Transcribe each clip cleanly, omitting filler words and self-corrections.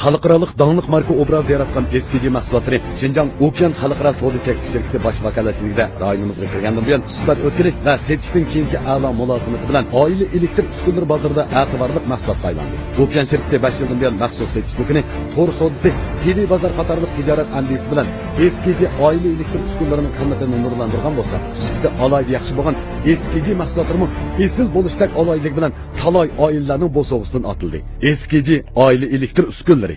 xalqarалық dağınıq marka obraz yaratgan eskici mahsulotları Şinjan Okean Xalqaro savdo cheklanish shirkati bosh vakolatligida rayonimizga kirgandan buyon suhbat o'tkazib va setishdan keyingi a'lo mulozimati bilan oila elektr uskunalari bozorida e'tiborli mahsulotga aylandi. Okean shirkati 5 yildan buyon maxsus setish do'koni, to'r savdosi, tili bozor qatorliq tijorat andisi bilan eskici oila elektr uskunalarining qimmatini nurlantirgan bo'lsa, sutda alayda yaxshi bo'lgan eskici mahsulotlarni esil bo'lishdak alaylik bilan talay oilalarning bo'sog'isidan otildi. Eskici oila elektr uskunalari.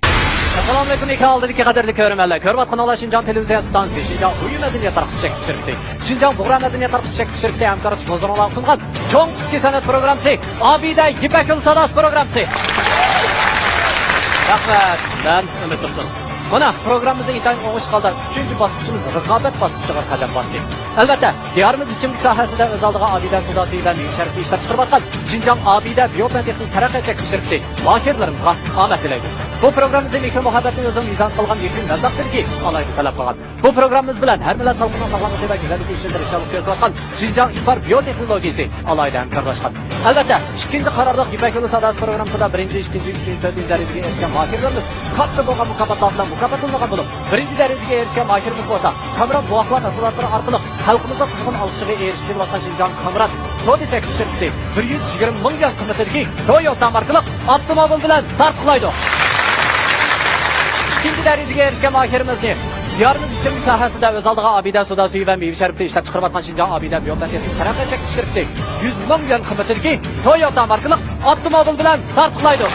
Assalomu alaykum ikki qadrli ko'rmanlar. Ko'rayotgan ola Şinjan televiziya stansiyasi Şinjan uy madaniyat tarqatish shirkati. Şinjan Buğra madaniyat tarqatish shirkati hamkorlik bozorlar sungan cho'ng ikki san'at programmasi Abida Yipakul Sadas programmasi. Rahmat. Ben Umid Tursun. Mana programmamizda intayin o'g'ish qoldi. 3-bosqichimiz raqobat bosqichiga qadam bosdik. Albatta, diyorimiz ichimlik sohasida o'z oldiga Abida Sudosiy va sharqiy ishlab chiqarayotgan Şinjan Abida biotexnik taraqqiyot shirkati vakillarımizga omad tilaydi. Bu programmamizda mikro muhabbatni o'zim mizon qilgan yakun nazardirki, alayda talab qilgan. Bu programmamiz bilan har millat xalqining sog'lomligi va go'zalligi uchun tirishchilik ko'rsatgan Şinjan Ifar biotexnologiyasi alayda hamkorlashgan. Albatta, ikkinchi qarorliq Yipakul Sadas programmasida 1-2-3-4 darajaga erishgan vakillarimiz katta bo'lgan mukofotlangan bo'lib, 1-darajaga erishgan vakilimiz bo'lsa, Kamran buvoqlar mahsulotlari orqali xalqimizga qizg'in olqishiga erishgan Şinjan Kamran savdo cheklanish shirkati 120 ming yuan qimmatidagi Toyota markali avtomobil bilan tartiblaydi. İkinci darajaga erishgan mahirimizni diyorimiz ichimlik sohasida o'z oldiga Abida Sudosiy va meva sharibni ishlab chiqarayotgan Şinjan Abida biotexnik taraqqiyot cheklanish shirkati 100 ming yuan qimmatidagi Toyota markali avtomobil bilan tartiblaydi.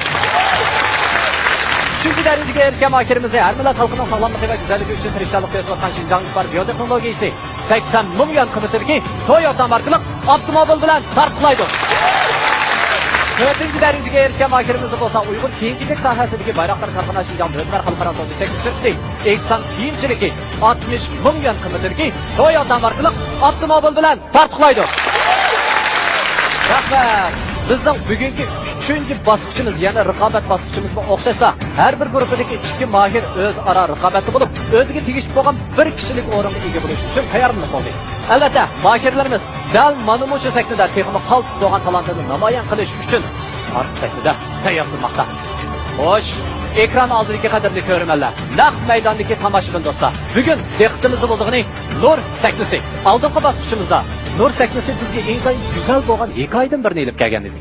Üçüncü darajaga erishgan mahirimizni har millat xalqining sog'lomligi va go'zalligi uchun tirishchilik ko'rsatgan Şinjan Ifar biotexnologiyasi 80 ming yuan qimmatidagi Toyota markali avtomobil bilan tartiblaydi. Dördüncü darajaga erishgan mahirimiz bo'lsa Uyg'ur kiyim-kechak sohasidagi bayroqlar tarqana Şinjan Dövlət Xalqaro savdo cheklanish shirkati Eksan kiyimchiligi 60 ming yuan qimmatidagi Toyota markali avtomobil bilan tartiblaydi. Rahmat. Bizning bugungi 3-bosqichimiz, ya'ni raqobat bosqichimizga o'xshashsa, har bir guruhdagi 2 mahir o'zaro raqobatda bo'lib, o'ziga tegishli bo'lgan bir kishilik o'ringa ega bo'lish uchun tayyorlanib qoldi. Albatta, mahirlarimiz dal mana shu sahnada texnik qaltis bo'lgan talantini namoyon qilish uchun orqa sahnada tayyorlanmoqda. Xo'sh, ekran oldidagi qadrli ko'rmanlar, naq maydondagi tomoshabin do'stlar. Bugun diqqatingizni bo'ldig'ini Nur sahnasi. Oldingi bosqichimizda Nur sahnasi bizga eng go'zal bo'lgan hikoyadan birini olib kelgan edi.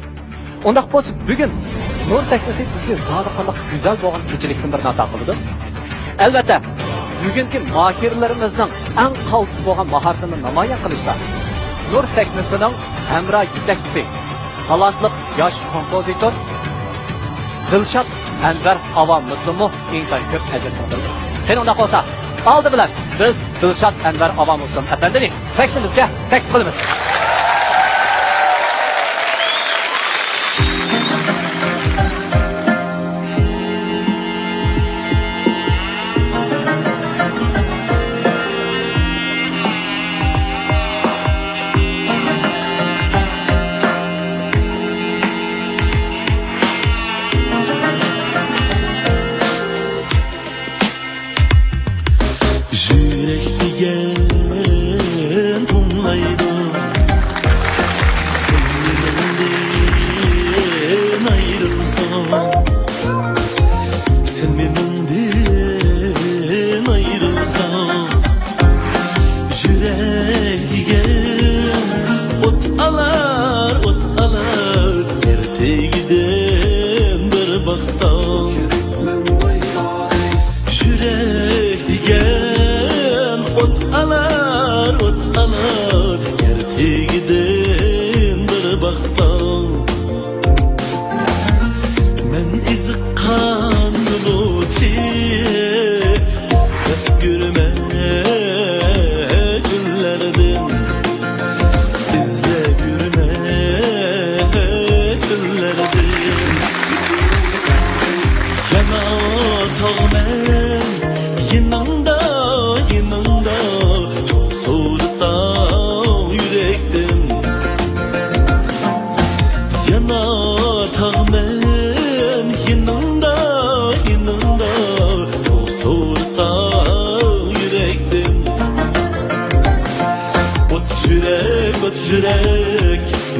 Undaq bo'lsa, bugun Nur sahnasi bizga sodiqlik go'zal bo'lgan kechilikdan birini ato qildi. Albatta, bugungi mahirlarimizning eng qaltis bo'lgan mahoratini namoyon qilishda Nur sahnasining hamroh yetakchisi, talantli yosh kompozitor Dilshod Anvar Avam Muslimov eng ko'p ajr so'radi. Qani unda qolsa, oldi bilan biz Dilshod Anvar Avam Muslim afandini sahnamizga taklif qilamiz.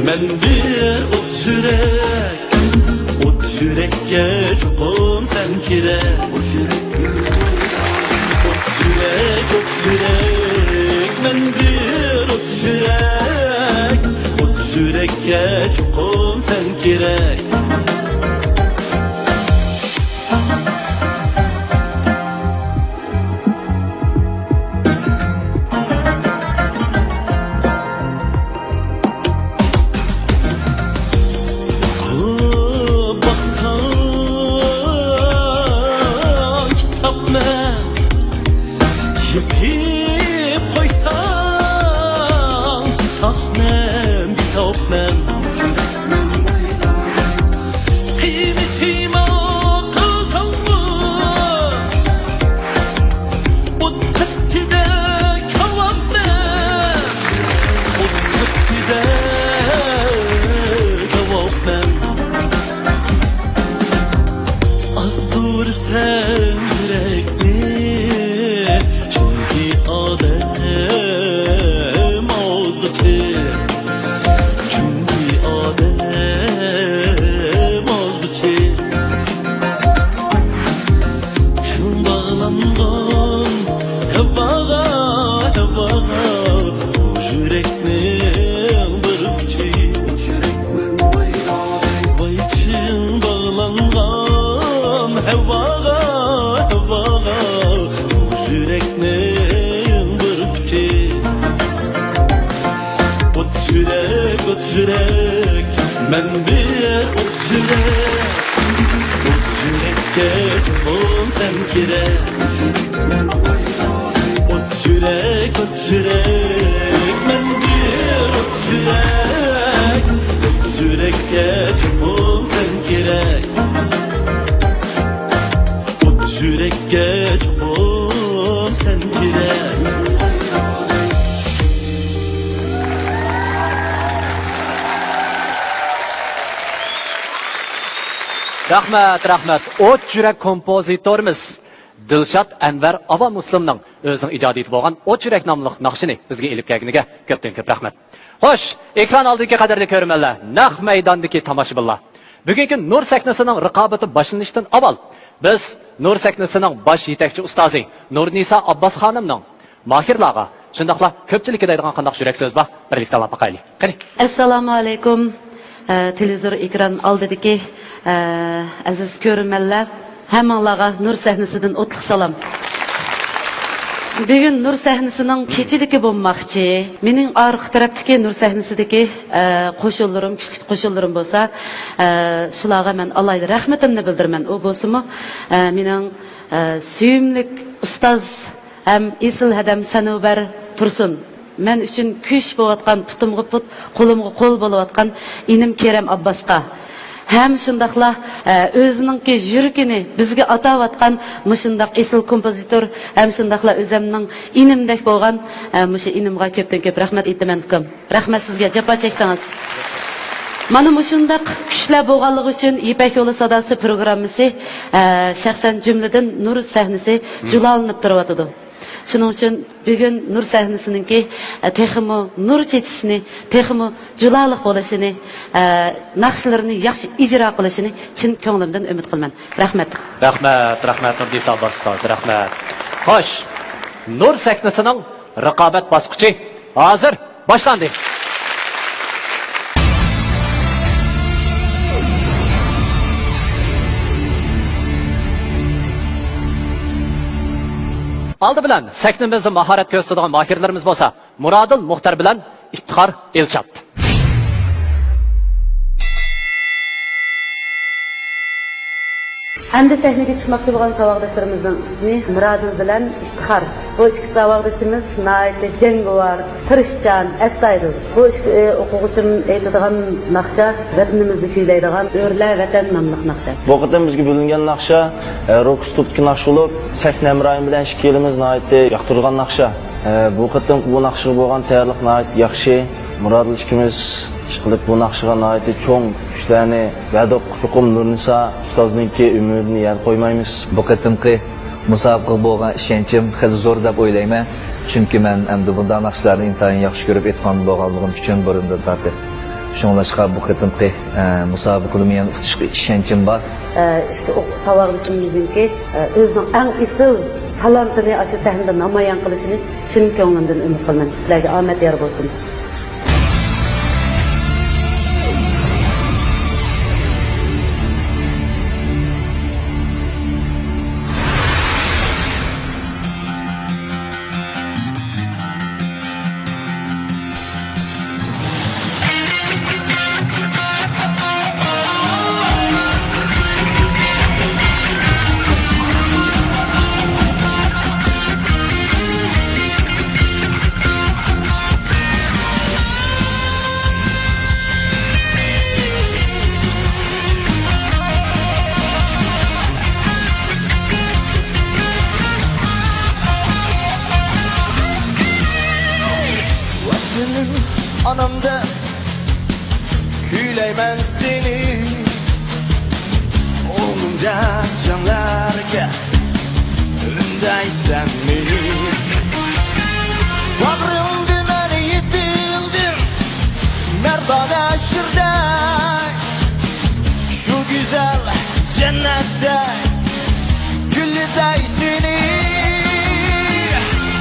Men bir ot yurakka chuqur sen kerak. Yurak, men bir yurakka chuqur sen kerak. Sen yürekli, çünkü adem azlıcı, çünkü adem azlıcı. Şun bağlangan hevaga, yüreknin bir uçu, vay çın bağlangan hevaga. Yürek, men bir yurekka chuqur sen kerak. Yürek, men bir yurekka chuqur sen kerak. Yurekka chuqur sen kerak. Rahmat. O't yurak kompozitorimiz Dilshod Anvar Ava Muslimning o'zining ijod etib bo'lgan O't yurak nomli naqshini bizga elib kelganiga ko'p rahmat. Xo'sh, ekran oldidagi qadrli ko'rmanlar, naq maydondagi tomoshabinlar. Bugungi Nur sahnasining raqobati boshlanishidan avval biz Nur sahnasining bosh yetakchi ustozi Nurnisa Abbos xonimning mohirlarga, shundaqla ko'pchilikka deydigan qanday yurak so'z bor, birlikda baqaylik. Qani. Assalomu alaykum. Televizor ekran oldidagi aziz ko'rmanlar, hammanglarga Nur sahnasidan o'tliq salom. Bugun Nur sahnasining kechiligi bo'lmoqchi. Mening orqa tarafdagi Nur sahnasidagi qo'shinlarim, kichik qo'shinlarim bo'lsa, shularga men alayda rahmatimni bildiraman. U bo'lsa-mu, mening suyimli ustoz ham Isil Hadam Sanobar Tursun. Men uchun kuch bo'layotgan, putumga put, qo'limga qo'l bo'layotgan inim Kerem Abbasqa. Hem şundaqla özününki yürkini bizge atayotgan muşundaq esil kompozitör, hem şundaqla özümnің inimdek bolgan muşu inimga köp rahmat aytaman ukam. Rahmat sizga, japa çekdiniz. Mana muşundaq kuchlar bolganligi uchun İpek Yolu Sadası programmasi şahsen cümleden Nur sahnasi julalanib turibdi. Şunun için bugün Nur sahnasininki texmi nur çetişini, texmi julaliq bo'lishini, naqshlarini yaxshi ijro qilishini chin ko'nglimdan umid qilaman. Rahmat. Rahmat Nurdisa Abbos ustoz, rahmat. Xo'sh, Nur sahnasining raqobat bosqichi hozir boshlandi. Aldı bilan sahnamizda mahorat ko'rsatadigan mohirlarimiz bo'lsa, Murodil Muxtar bilan Iftixor Elshod. Endi sahnaga chiqmoqchi bo'lgan saboqdoshlarimizning ismi Murodil bilan Iftixor. Bu ikki saboqdoshimiz nihoyatda jangovar, tirishchan, astoydil. Bu o'quvchim aytadigan naqsha vatanimizni kuylaydigan O'rlar vatan nomli naqsha. Bu qatam bizga bo'lingan naqsha rock stupki naqsh bo'lib, sahna Imroyim bilan ikki kelimiz nihoyatda yoqtirgan naqsha. Bu qatam bu naqshga bo'lgan tayyorlik nihoyat yaxshi. Murodil ikkimiz qilib bu naqshga nihoyatda cho'ng kuchlarni va'da qilib Nurnisa ustozningki umidini yer qo'ymaymiz. Bu qatimqi musobaqa bo'lgan ishonchim xil zo'r deb o'ylayman. Chunki men endi bunday naqshlarni intayin yaxshi ko'rib etgan bo'lganligim uchun burundan tortib Şoňlaşqa bu qitimqi musobaqada men utishga ishonchim bor. İşte o savaqlışımızınki özünün en isil talantını aşı sahnada namayan qilishini chin ko'nglimdan umid qilaman. Sizlarga omad yor bo'lsin. Anamda küyleymen seni Oğlumda canlarga Ündaysan beni Bağrımda ben yetildim Merdane şırday Şu güzel cennette Güllüday seni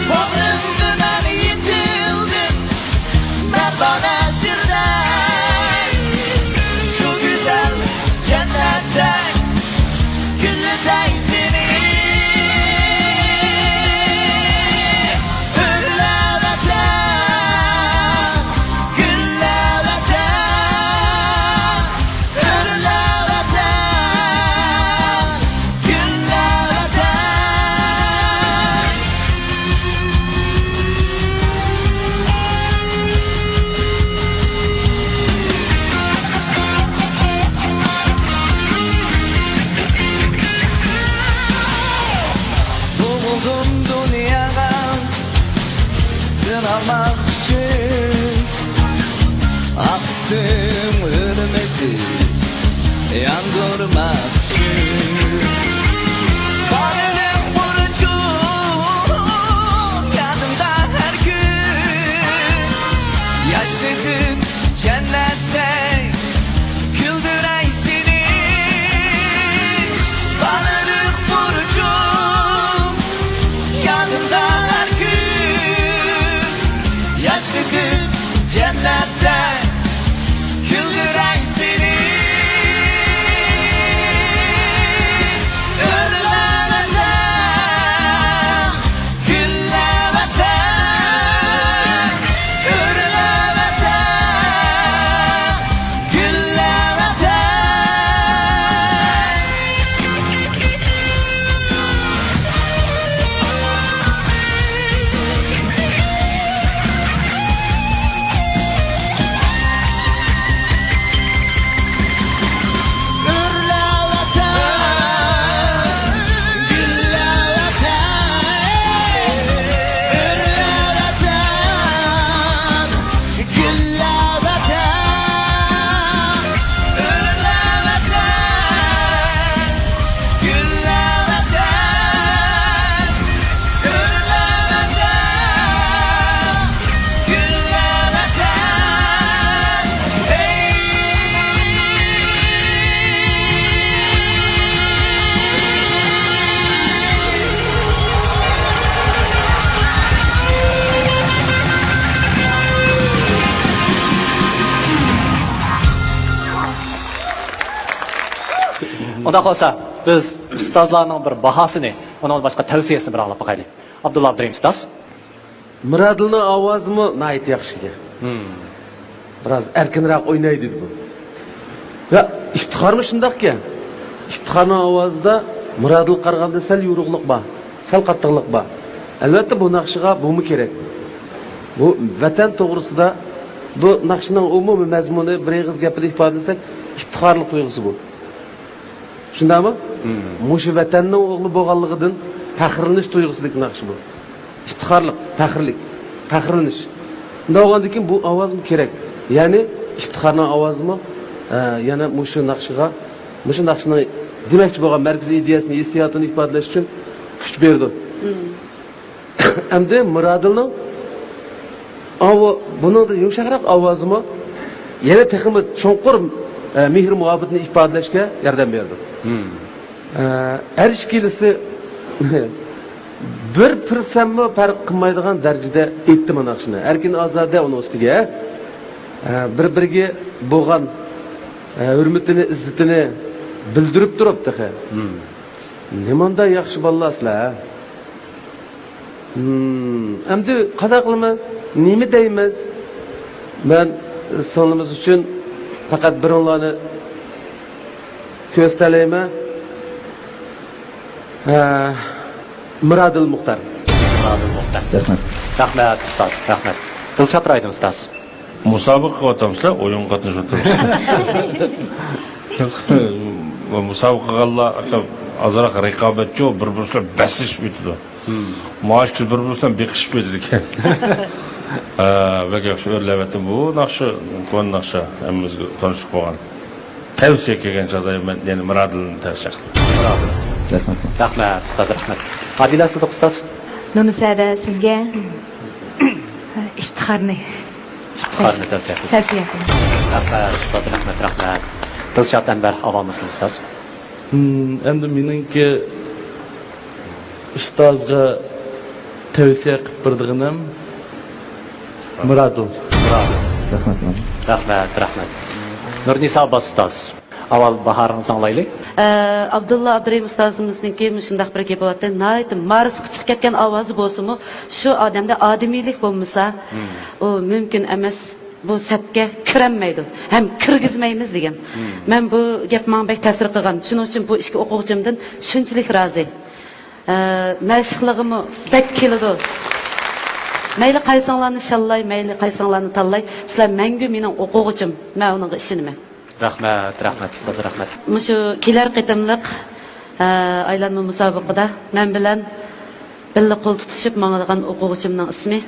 Bağrımda ben yetildim Merdane şırday Şu güzel cennette Güllüday seni Hürleveten Gülleveten Hürleveten Gülleveten Doğuldum dünyaya sınanmak için Aksdım hürmeti yandırmak için Bağlılık burcum yanımda her gün Yaşlıdım cennette güldürey seni Bağlılık burcum yanımda her gün Yaşlıdım cennette güldürey seni Ürleveten Gülleveten Ürleveten Gülleveten Unda qolsa biz ustozlarning bir bahosini, undan boshqa tavsiyasini bir anglab boqaylik. Abdulla Abdurim ustoz. Muradıl'ın avazımı nait yaxşıga. Biraz erkinroq o'ynaydi bu. Ya iftiharmi shundoq ki? İftiharning ovozida Muradıl qaraganda sal yo'ruqlik bor, sal qattiqlik bor. Albatta bu naqshiga bu mu kerak? Bu vatan to'g'risida bu naqshning umumiy mazmuni bir og'iz gapida ifodalasak, iftiharlik tuyg'usi bu. Shundaymi? Mushu vatanning o'g'li bo'lganligidan faxrlanish tuyg'usidagi naqsh bu. İftiharlik, faxrlanish. Bunday bo'lgandan keyin bu ovoz mı kerak? Ya'ni iftiharning ovozi mı? Yana mushu naqshiga, mushu naqshning demakchi bo'lgan markaziy ideyasini, hissiyotini ifodalash uchun kuch berdi. Endi Muradilning buningda yumshoqroq ovozi mı? yana texmi cho'nqur mehr muhabbatni ifodalashga yordam berdi. Her ikkalisi 1% farq qilmaydigan darajada aytdi mana shuni. Erkin Ozoda uni ustiga bir-biriga bo'lgan hurmatini, izzatini bildirib turibdi. Nimanda yaxshi bo'llasizlar? Endi qanday qilamiz? Nima deymiz? Men sonimiz uchun faqat birinlarni ko'stalayman. Muradil Muxtar. Muradil Muxtar. Rahmat ustoz, rahmat. Dilshod Raydin ustoz. Musobaqa qilyapmizlar, o'yin qatnashyapmiz. Musobaqalar azroq raqobatchi, bir-biriga basishib o'tdi. Maoshchi bir-biridan beqishib o'tdi ekan. Bak yaxshi o'rlabatim bu naqshi, kon naqshi hammamizga tanishib qolgan. Tavsiya kelgan chog'da men yana Muradilni tavsiya qilaman. Rahmat ustoz, rahmat. Adila Sidiq ustoz. Nunisada sizga iftixorni tavsiya qilaman. tavsiya qilaman. Rahmat ustoz, rahmat, rahmat. Dilshod Anvar avomisiz ustoz. Endi meningki ustozga tavsiya qilib berdiganim Muradil. Rahmat, rahmat. Nurnisa Abbas ustoz. Avval bahoringizni olaylik. Abdulla Abdurahim ustozimizniki shundaq bir gap bo'lyapti. Nayt Marsga chiqib ketgan ovozi bo'lsa-mu, shu odamda odamiylik bo'lmasa, u mumkin emas. Bu sapga kiranmaydi. Ham kirgizmaymiz degan. Men bu gap menga bek ta'sir qilgan. Shuning uchun bu ishga o'quvchimdan shunchalik rozi. Mashqlig'im bek keladi. Mayli qaysonlarni shallay, mayli qaysonlarni tanlay, sizlar mangu mening o'quvchim. Men uning ishiniman. Rahmat, rahmat ustoz, rahmat. Shu kelar qitimliq aylanma musobaqada men bilan birga qo'l tutishib mangadigan o'quvchimning ismi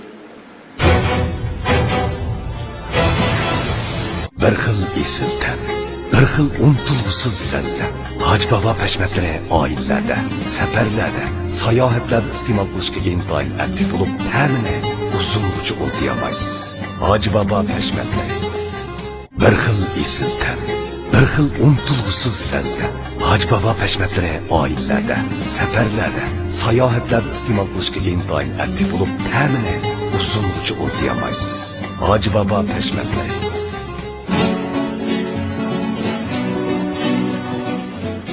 bir xil esil tan, bir xil unutilg'usiz lazzat. Hoji bobo pashmatlari oilalarda, safarlarda, sayohatlarda iste'mol qilishga intoyin aktiv bo'lib, ta'mini uzungacha unutmaysiz. Hoji bobo pashmatlari bir xil esil tan, bir xil unutilg'usiz lazzat. Hoji bobo pashmatlari oilalarda, safarlarda, sayohatlarda iste'mol qilishga intoyin aktiv bo'lib, ta'mini uzungacha unutmaysiz. Hoji bobo pashmatlari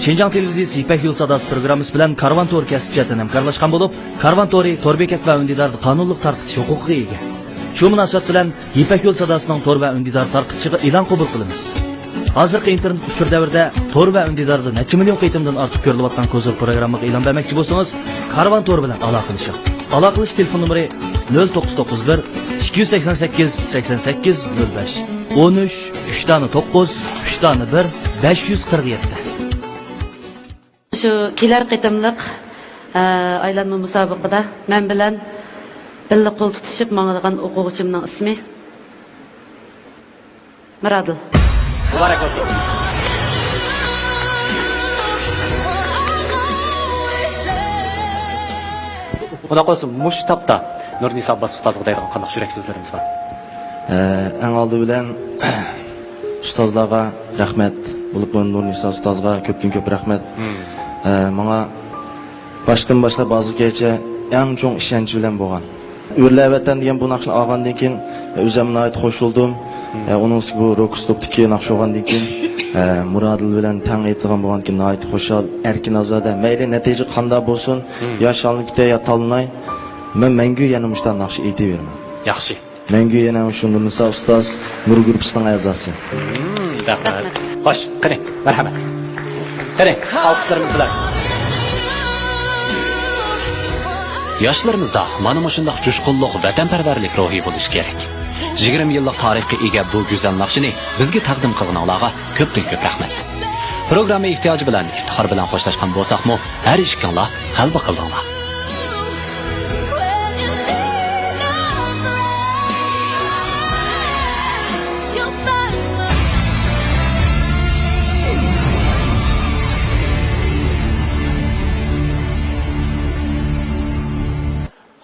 Şinjan televiziyasi İpek Yol Sadası programmasi bilan Karvan Tour kasbiyatini hamkorlashgan bo'lib, Karvan Touri to'r bekat va undidarni qonunliq tarqitish huquqiga ega. Shu munosabat bilan İpek Yol Sadasining to'r va undidar tarqitishini e'lon qabul qilamiz. Hozirgi internet ushtur davrida to'r va undidarni necha million qitimdan ortiq ko'rilayotgan ko'zir programmaga e'lon bermoqchi bo'lsangiz, Karvan Tour bilan aloqalashing. Aloqalash telefon nomeri 0991 288 88 05 13 3 9 3 1 547. Shu kelar qitimliq aylanma musobaqada men bilan birga qo'l tutishib mangadigan o'quvchimning ismi Muradil. Muborak bo'lsin. Xudo qo'ysin, mush tapda Nurnisa Abbas ustozga deydigan qanday yurak so'zlarimiz bor? Eng oldi bilan ustozlarga rahmat, bo'lib Nurnisa ustozga ko'pdan-ko'p rahmat. Menga başdan başlab hozirgacha eng cho'ng ishonch bilan bo'lgan. O'rlavatan degan bu naqshni olgandan keyin o'zimga ayt qo'shildim. Uning bu Rockstop'dagi naqsh olgandan keyin Muradil bilan tang aytgan bo'lgan ki ayt xo'shal, erkin ozoda, mayli natija qanday bo'lsin, yo shalnikda yo talmay, men mangu yana mushtan naqsh aytaveraman. Yaxshi. Mangu yana shu Nurnisa ustoz Nur guruhining a'zosi. Rahmat. Xo'sh, qani, marhamat. Qani, alqishlarimiz bilan. Yoshlarımızda mana shunday jushqunlik, vatanparvarlik ruhi bo'lishi kerak. 20 yillik tarixga ega bu go'zal naqshini bizga taqdim qilganlarga ko'pdan-ko'p rahmat. Programma ehtiyoji bilan iftixor bilan xo'shlashgan bo'lsak-mu, har ishinglar qalbi qildinglar.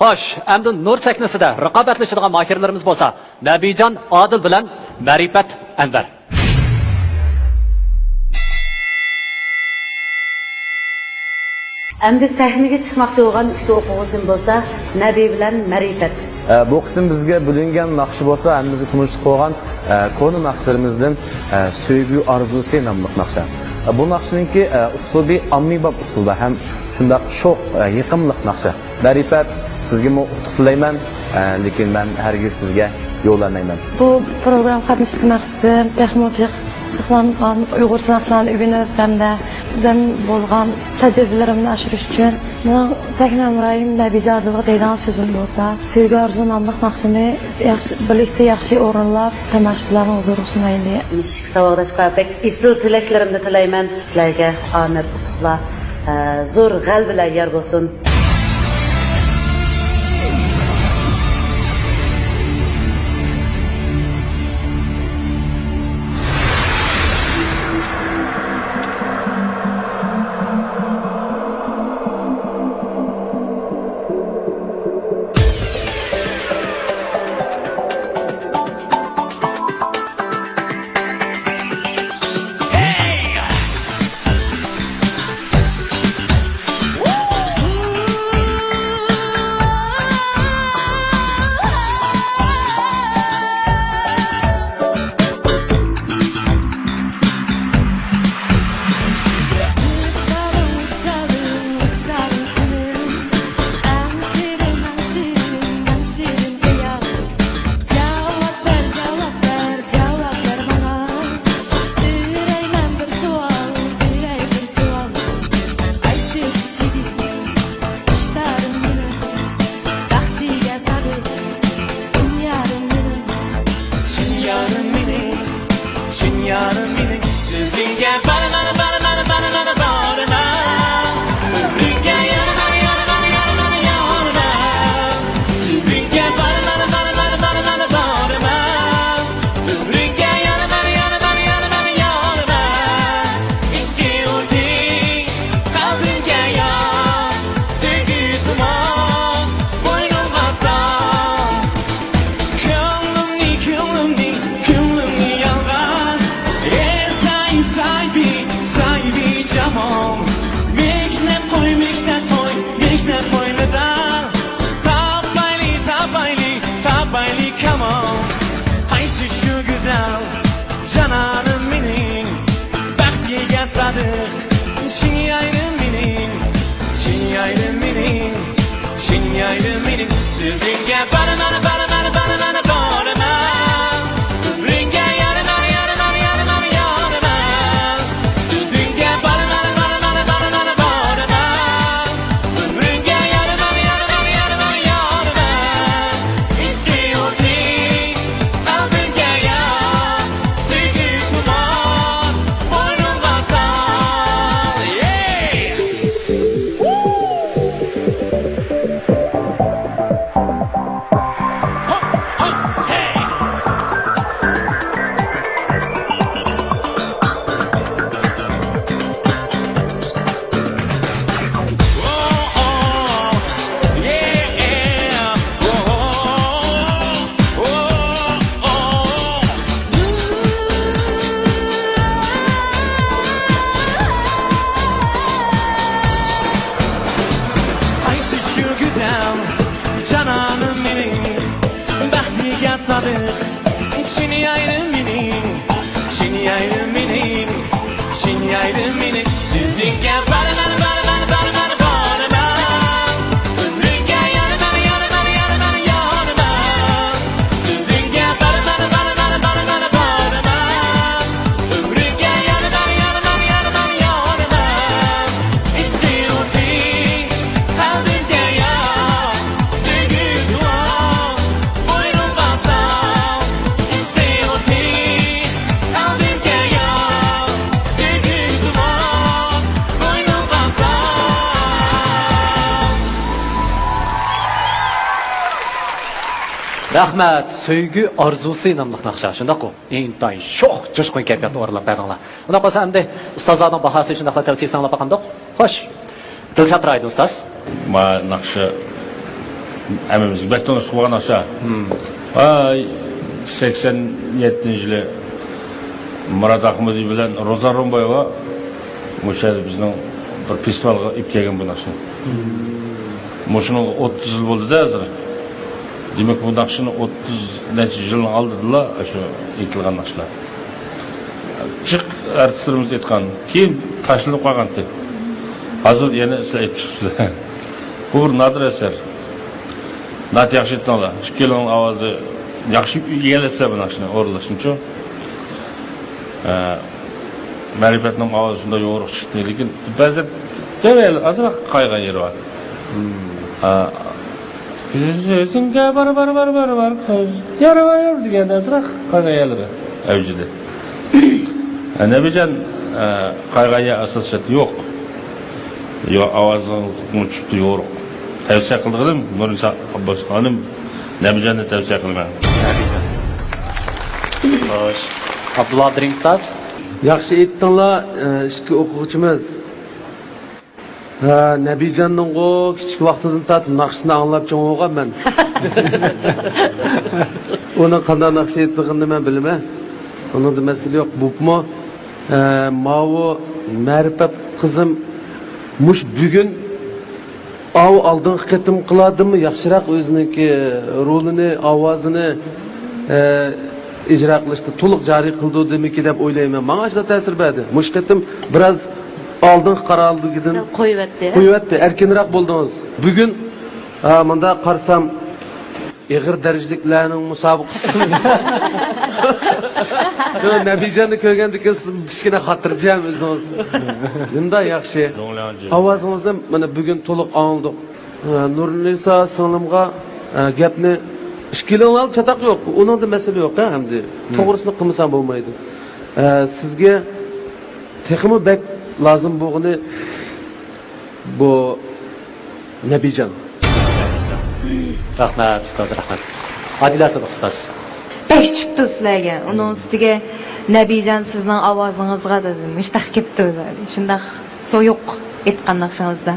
Xo'sh, endi nur sahnasida raqobatlashadigan mahirlarimiz bo'lsa, Nabijon Odil bilan Ma'rifat Anvar. Endi sahnaga chiqmoqchi bo'lgan ikki o'quvchim bo'lsa, Nabi bilan Ma'rifat. Bu qitim bizga bo'lingan naqshi bo'lsa, hammamizga tunishib qo'ygan konu naqshlarimizdan So'ygu arzusi nomli naqsha. Bu naqshningki uslubi ommabop usulda ham shunday sho'x, yiqimliq naqsha. Ma'rifat, sizga utuq tilayman, lekin men hargiz sizga yo'llanmayman. Bu program qatnashlik maqsadim texnologik saqlangan Uyg'ur san'atlarini o'rganib hamda bizdan bo'lgan tajribalarimni oshirish uchun men Sahna Murayim Nabijadova deydigan so'zim bo'lsa, So'ygu arzu nomli naqshini birlikda yaxshi o'rinlab tomoshabinlarning huzuriga sunayin deya. Mishik savoqdashqa bek isil tilaklarimni tilayman. Sizlarga omad, utuqlar, zo'r g'albalar yor bo'lsin. Rahmat, So'ygu arzusi nomli naqsha. Shundaq-ku. Intayin sho'x, jo'shqin kayfiyatda o'rlab berdinglar. Unda bo'lsa hamda ustozlarning bahasi shundaqla tavsiya sanglab qandoq? Xo'sh. Dilshod Raydon ustoz. Ma naqsha Әміміз бәктен ұшқы болған ақша. 87-жылы Мұрат Ахмеди білән Роза Ромбаева мұшады біздің бір фестивалға іп келген бұл ақшаны. Мұшының 30 жыл болды да әзір. Демек бұл ақшаны 30 жылын алдыдыла әші етілген ақшылар. Шық әртістеріміз етқан, кейін ташылып қаған тек. Hazır yeni ıslayıp çıkıştı. Bu bir nadir eser. Nat yaxşı ettiğinler. Şükürlerin avazı yaxşı gelipse bu nakşine orlaşın çoğu. Marifetinin avazında yoğuruk çıktı. Lekin bazı demeyelim azırak kaygan yeri var. Gözünge var göz. Yarı var diyen azırak kaygan yerleri evcide. Nebican kaygaya asasiyet yok. Avazın çıktı yoğuruk. Tavsiye kıldığım Nurisa Abbas Hanım Nebican'ı tavsiye kılmam. Xo'sh. Abdullah Abdurim ustoz. Yaxshi aytdinglar, ikki o'quvchimiz. Nabijonning kichik vaqtidan tortib naqshini anglab cho'g'gan men. Uning qanday naqsh aytganini men bilmayman. Uning masala yo'q. Bupmi mavu ma'rifat qizim mush bugun oldingi qitim qiladimi, yaxshiroq o'ziniki rolini, ovozini icra qilishda to'liq joriy qildi demiki deb o'ylayman. Menga juda ta'sir berdi. Mush qitim biroz oldingi qaraldigidan qo'yibdi. Erkinroq bo'ldingiz. Bugun menda qarsam ig'ir darajaliklarning musobaqasi. Shu Nabijonni ko'rgandan keyin siz kichkina xotirjam o'zingiz. Bunda yaxshi. Ovozingizni mana bugun to'liq angladik. Nurnisa singlimga gapni ishkilanlar chataq yo'q. Uningda masala yo'q, hamdi. To'g'risini qilmasam bo'lmaydi. Sizga texmi bek lozim bo'lgani bu Nabijon. Rahmat ustoz, rahmat. Adila Sadiq ustoz. Bek chiqdi sizlarga. Uning ustiga Nabijon sizning ovozingizga dedim. Ishtah ketdi o'zi. Shunday so'yuq aytgan naqshingizda.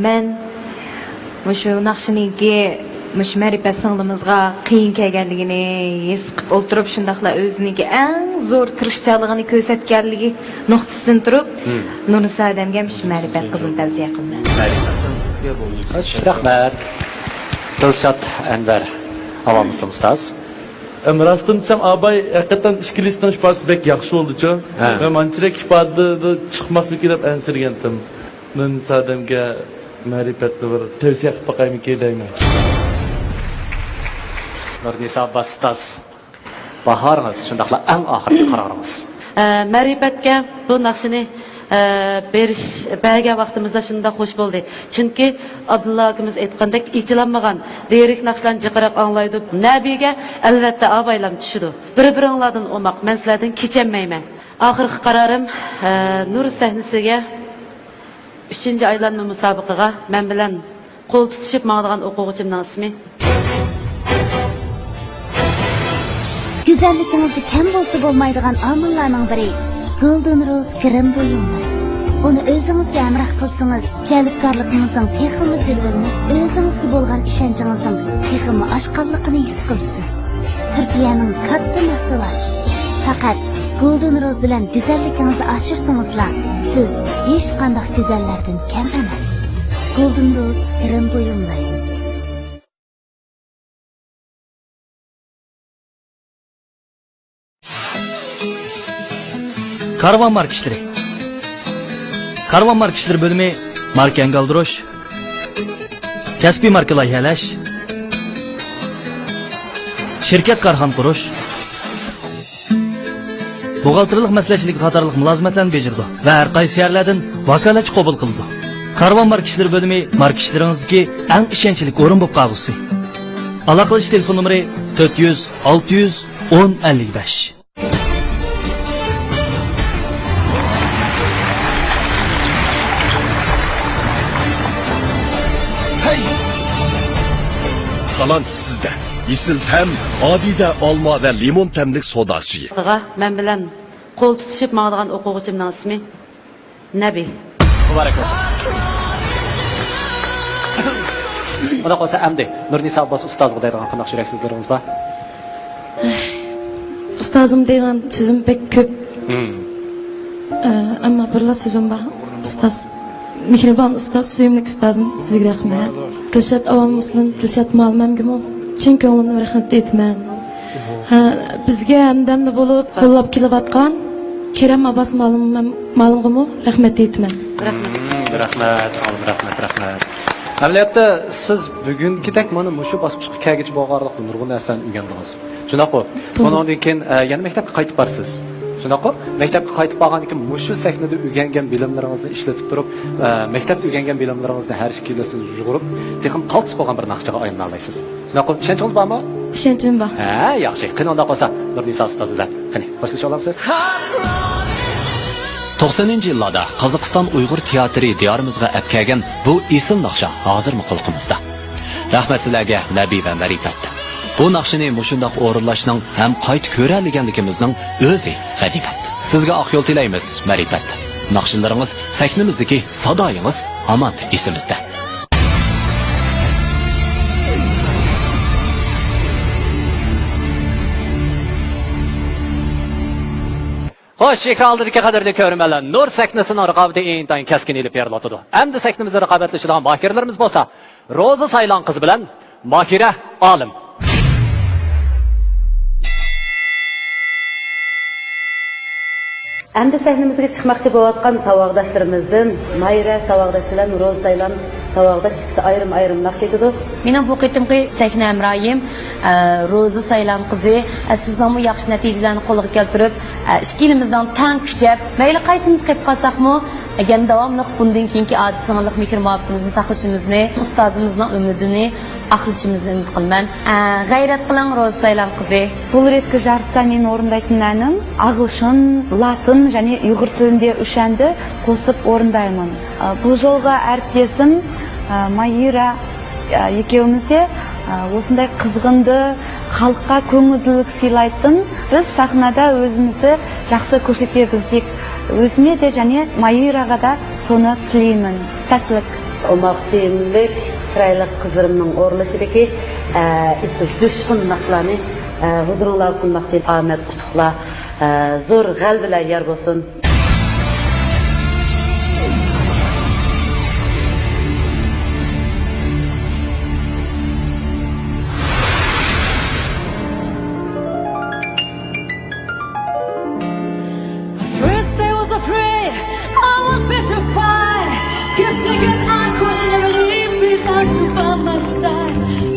Men shu naqshiniki mush Marifat singlimizga qiyin kelganligini his qilib o'tirib, shundaqla o'ziniki eng zo'r tirishchiligini ko'rsatganligi nuqtasidan turib, Nurisa odamga mush Marifat qizini tavsiya qilaman. Rahmat. Dilshod Anvar Avammuslim ustoz. Rostdan desam, abay haqiqatan ishkilisdan ifodasi bek yaxshi bo'ldi-ku. Men manchirak ifodada chiqmasmiki deb ansirgandim. Men sadamga Marifatni bir tavsiya qilib qo'yaymi deyman. Nurnisa Abbas ustoz. Bahoringiz, shundaqla eng oxirgi qaroringiz. Marifatga bu naqshini bergan vaqtimizda shunda xush bo'ldi. Chunki Abdulla akamiz aytgandek ichilanmagan lirik naqshlarni jiqirab anglaydi. Nabiga albatta abaylam tushidi. Bir-biringlardan o'maq, men sizlardan kechanmayman. Oxirgi qarorim Nur sahnasiga 3-aylanma musobaqaga men bilan qo'l tutishib mangdigan o'quvchimning ismi Güzelliginizde kem bolsa bolmaydigan amillarning biri Golden Rose krem buyumlar. Onu özünüzge emrah kılsınız, jalibkorligingizning texmi jilvalanib, özünüzge bo'lgan ishonchinizning texmi oshqorligini his qilsiz. Turkiyaning katta mahsuloti. Faqat Golden Rose bilan go'zalligingizni oshirsanizlar, siz hech qanday go'zallardan kam emas. Golden Rose krem buyumlar. Karvan marka işleri. Karvan marka işleri bölümü marka engaldırış, kasbiy marka loyihalash, şirket karxan qurish, buğaltırlıq maslahatchilik qatorliq mulozimatlarni bajardi va har qaysi yerlardan vakolatchi qabul qildi. Karvan marka işleri bölümü marka ishlaringizdagi eng ishonchli o'rin bo'lib qoldi. Aloqalash telefon nomeri 400 600 1055. Talant sizde. Yesil tem, adide alma ve limon temlik soda suyu. Men bilan qo'l tutishib mangdigan o'quvchimning ismi Nabi. Muborak bo'lsin. Unda qolsa amdi Nurnisa Abbos ustozga deydigan qanday yurak so'zlaringiz bor? Ustozim degan so'zim pek ko'p. Ammo birla so'zim bor. Ustoz Mehribon ustoz, suyimli ustozim, sizga rahmat. Tilshat avomimizning Tilshat ma'lumamgimi? Chin ko'nglimdan rahmat aytaman. Bizga hamdamda bo'lib qo'llab kelayotgan Kerem Abbos ma'lumgimi? Rahmat aytaman. Rahmat, sog'lik, rahmat. Amaliyotda siz bugungidek mana shu bosqichga kelgich bo'lganlik nurg'un narsani o'rgandingiz. Shunaqmi? Bundan keyin yana maktabga qaytib borsiz. Shunaqmi? Maktabga qaytib borgandan keyin shu sahnada o'rgangan bilimlaringizni ishlatib turib, maktabda o'rgangan bilimlaringizni har ishkilasiz yug'urib, texnik qaltis bo'lgan bir naqshaga aylana olasiz. Shunaqmi? Ishonchingiz bormi? Ishonchim bor. Yaxshi. Qani unda qolsa Nurnisa ustoz bilan. Qani, boshlasha olamsiz? 90-yillarda Qozog'iston Uyg'ur teatri diyorimizga olib kelgan bu esil naqsha hozirmi qo'lqimizda. Rahmat sizlarga Nabi va Marifat. Bu naqshini mushundoq o'rinlashning ham qayta ko'ralganligimizning o'zi g'animat. Sizga oq yo'l tilaymiz, Marifat. Naqshinlaringiz sahnamizdagi sadoyingiz hamon esimizda. Xo'sh, ekrandagi qadrli ko'rmanlar, Nur sahnasining raqobati intayin kaskin elib beriladi. Endi sahnamizda raqobatlashadigan mahirlarimiz bo'lsa, Roza Saylan qiz bilan Mahira Olim. Endi sahnamizga chiqmoqchi bo'layotgan saboqdoshlarimizdan Mahira saboqdosh bilan Roza Saylan saboqdosh ikkisi ayrim naqsh etadi. Mening bu qitimqi sahna hamroyim Roza Saylan qizi sizning bu yaxshi natijalarni qo'lga keltirib, ikkilimizdan tang kuchab, mayli qaysimiz qilib qolsaqmi, agar davomli bundan keyingi odisonlik mehr-muhabbatimizni saqlashimizni, ustozimizning umidini aqlashimizni umid qilaman. G'ayrat qiling Roza Saylan qizi. Bu retki jarısda men o'rindayotganim Ag'ilshin, Latin және Uyg'ur tilida o'shanda qo'shib o'rindayman. Bu jolga әріптесім Mahira екеумізде осындай қызғынды, халыққа көңілділік сыйлайтын, біз сахнада өзімізді жақсы көрсете білсек, өзіме де және Mahiraға да соны тілеймін. Сәттілік. Omaqşimlik, çıraylı kızlarımның orlaşıdaki düşkün naqşlarını huzurunla sunmaq için Ahmet Qutuqla zor qalbiler yer bolsun.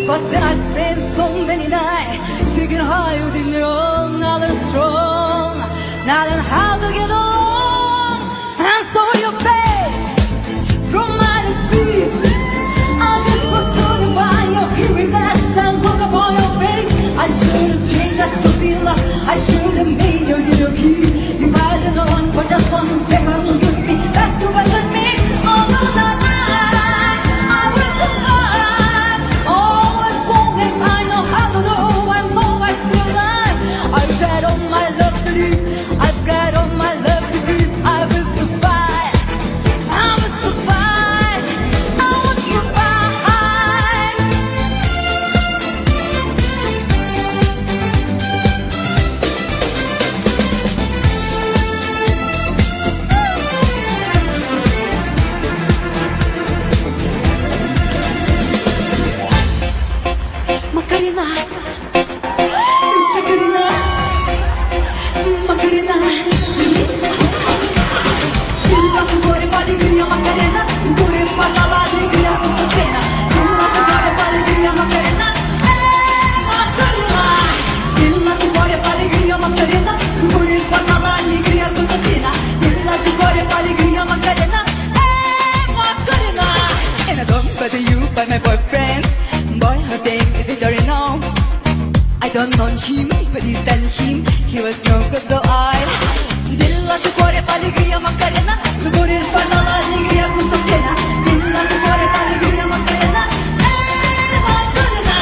But then I spent so many nights thinking how you did wrong. Now that I'm strong, now then how to get along. And so you pay from minus peace. I just forgot about your hearing and look upon your face. I should have changed that stupid love. I should have made you your key. If I had known for just one second, you'd be back to better me. Although that I will survive. Oh, as long as I know how to do, I know I still live. I've got all my love to live. I've got all my love to give. I will survive. I will survive. I will survive. Macarena, Shakarina, Macarena. Gilla tu cuore fa alegria Macarena, tu cuore fa l'allegria questa pena. Gilla tu cuore fa alegria Macarena, Macarena. Gilla tu cuore fa alegria Macarena, tu cuore fa l'allegria questa pena. Gilla tu cuore fa alegria Macarena, Macarena. And I don't bother you by my boyfriend. Boy, her name is it already know? I don't know him, but he's done him. He was no good, so I Dilla tu cuore fa alegria Macarena, tu cuore fa l'allegria questa pena. Dilla tu cuore fa alegria Macarena, Macarena.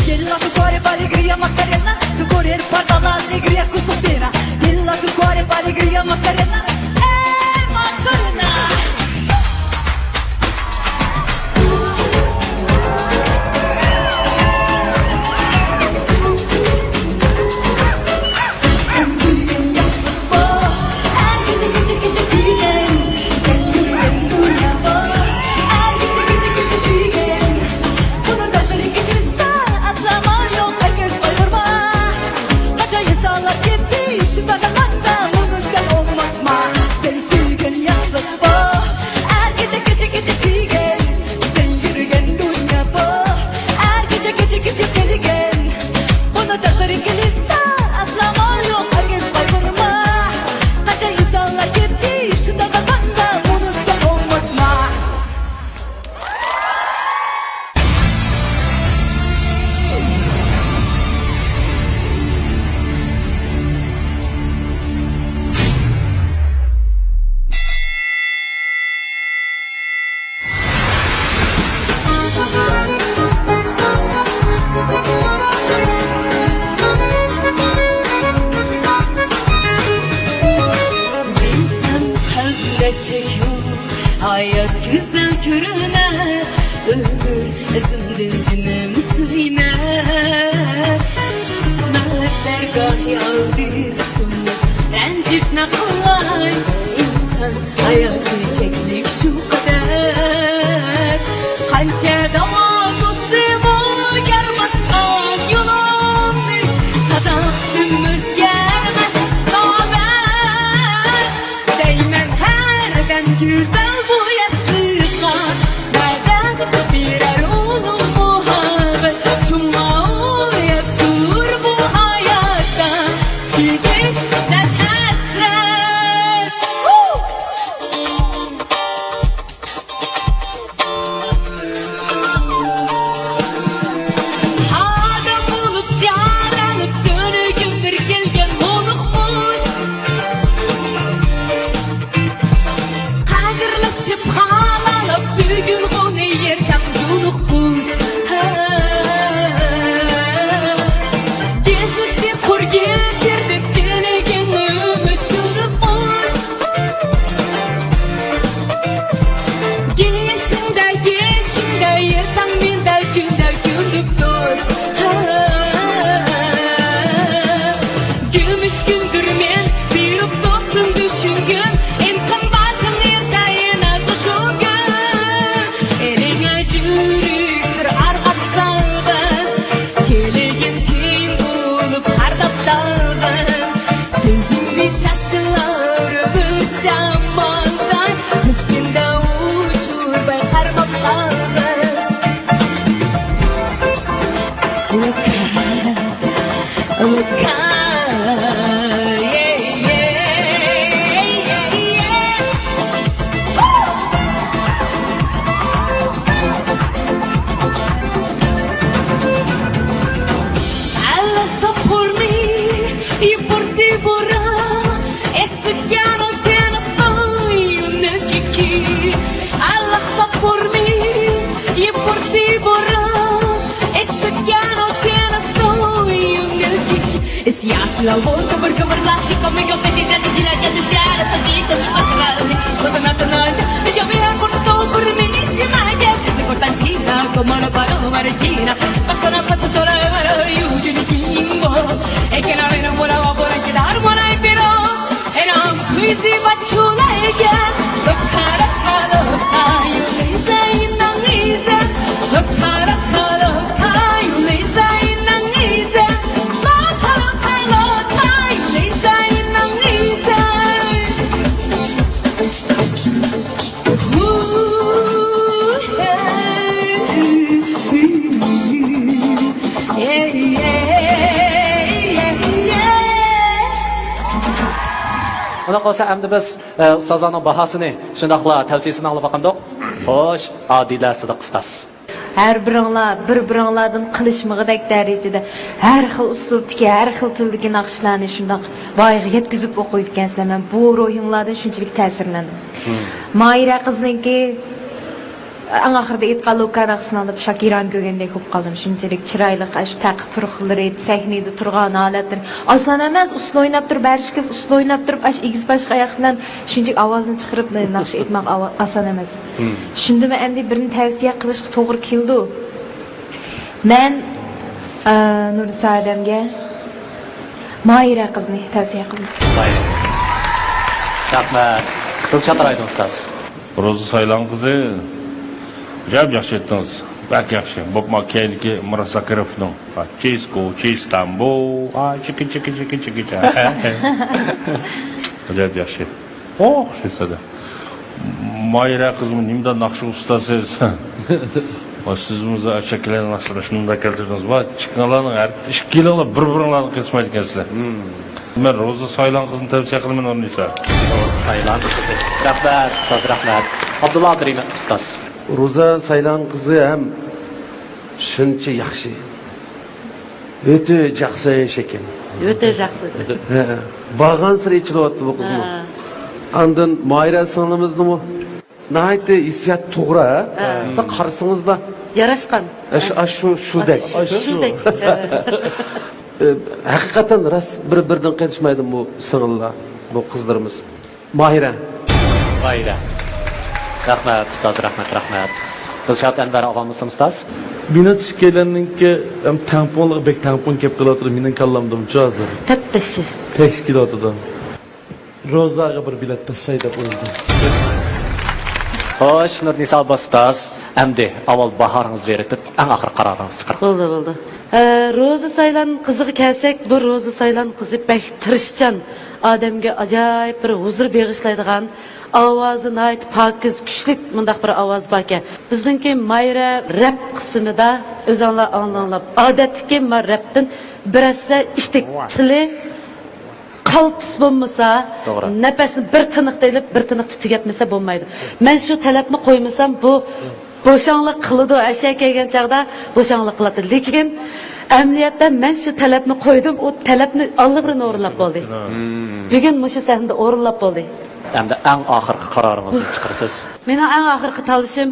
Dilla tu cuore fa alegria Macarena, tu cuore fa l'allegria questa pena. Dilla tu cuore fa alegria Macarena, Macarena. gitti şu dadamanda bunu sen unutma. Seni sürgün yaşlık bu. Her gece gece gece kıygen sen yürügen dünya bu. Her gece gece gece kıygen bunu da kırıkılırsa asla mal yok herkes bayvurma. Kaça insanlar gitti şu dadamanda bunu sen unutma. İnsan kalbinde çekiyor hayat güzel görüne ömür ezimden cinem suyuna kısmetler gahi aldı sonu rencip ne kolay insan hayatı çeklik şu kadar kanca dama dostum gelmezken yolum sadaktım özgermez naber değmem herden güzel bu yaşlığa nereden birer oğlum muhabbet şuma uyup dur bu hayatta çiğdesinden hasret adam bulup caranıp dönügüm bir gelgen olukmuz Kadirleşip halalıp bugün onu yerken cunukmuz Gezirdi kur getirdik gelegen ümit cunukmuz Giyesinde geçimde yerden binde cünde gündük dost Gümüş gündür men bir dostum düşüngün en kımbatın erdeyin azı şu gün eline cürüktür argat salgın kelegin keng bulup ardap dalgın sizdin bir şaşılarımız şamandan miskinde uçur bay karmap kalmaz Look y por ti borrar eso ya no te estoy un chiqui Allah está por mí y por ti borrar eso ya no te estoy un chiqui si haces la boca porque conversaste conmigo te dices si la ya te llama todito mi patrón cuando no te noche yo me acuerdo por mí ni nada se cortan china como no paro marquina pasa sola de mano y un kimbo es que la vena volaba por aquí dar buena y pero era un quiz y bachula ella lo cara you lisa in the lisa lo cara you lisa in the lisa lo cara you lisa in the lisa Ona qolsa endi biz ustozlarning bahosini shundoqla tavsiyasini olib boqandik. Xo'sh, Odila Sidiq ustoz. Her bir-biringlardan qilishmig'idek darajada har xil uslubdagi, har xil tildagi naqshlarni shundoq voyaga yetkazib o'qiyotgansizlar. Men bu ro'yinglardan shunchalik ta'sirlandim. Mayra qizninki ang oxirida aytgan Luka naqsini olib Shakirani ko'rgandek bo'lib qoldim. Shunchalik chiroyli shu taqi turqlari, sahnada turgan holatlar. Oson emas, usul o'ynab turib, barishkiz usul o'ynab turib, egiz boshqa oyoq bilan shunchalik ovozni chiqarib naqsh aytmoq oson emas. Shunda men endi birini tavsiya qilishga to'g'ri keldi. Men Nurisa odamga Mayra qizni tavsiya qildim. Rahmat. Dilshod Raydon ustoz. Ro'zi Saylan qizi jab yaxshi aytdingiz. Bak yaxshi. Bo'pma keyingi Mirasakirovning Chesko, Chestambo, chiki. Ajoyib yaxshi. Oh, shunday. Mayra qizim nimdan naqshi ustasiz? Sizimiz shaklan naqshlarni keltirdingiz. Va chiqinlarning har 2 kilolar bir-biringlarni kesmaydi ekansizlar. Men Roza Saylan qizini tavsiya qilaman o'rnisa. Saylan qizi. Rahmat. Abdulla Abdurahimov ustoz. Roza Saylan qizi ham shuncha yaxshi. O'ta yaxshi ekan. O'ta yaxshi. Bag'an sir ichilyapti bu qizmi? Andın Mayra singlimizmi? Nayte hissiyat to'g'ri, ha? Qarsingizda yarashgan. Shudek. Haqiqatan ras bir-biridan qaytishmaydi bu singillar, bu qizlarimiz. Mayra. Rahmat ustoz, rahmat. Dilshod Anvar og'amizmi ustoz? Minut ishkelarninki ham tamponlar bek tampon kelib qoladi, mening kallamda buncha hozir. Taptashi. Tashkilotida. Rozaga bir bilet tashlaydi deb o'yladim. Xo'sh, Nurnisa ustoz, endi avval bahoringiz beritib, eng oxir qaroringizni chiqaring. Bo'ldi. Roza Saylan qiziga kelsak, bu Roza Saylan qizi bek tirishchan, odamga ajoyib bir huzur beg'ishlaydigan, ovozi nihoyat pokiz, kuchli mundaq bir ovoz bor ekan. Bizningki Mayra rap qismida o'zinglar anglab, odatdagi rapdan birasa ishtik tili qaltis bo'lmasa, nafasni bir tiniqda ilib, bir tiniqda tugatmasa bo'lmaydi. Men shu talabni qo'ymasam, bu bo'shanglik qiladi, asha kelgan chaqda bo'shanglik qiladi. Lekin amaliyotda men shu talabni qo'ydim, u talabni allabrini o'rinlab bo'ldi. Bugun mushu sahnada o'rinlab bo'ldi. Endi eng oxirgi qaroringizni chiqarasiz. Mening eng oxirgi tanlashim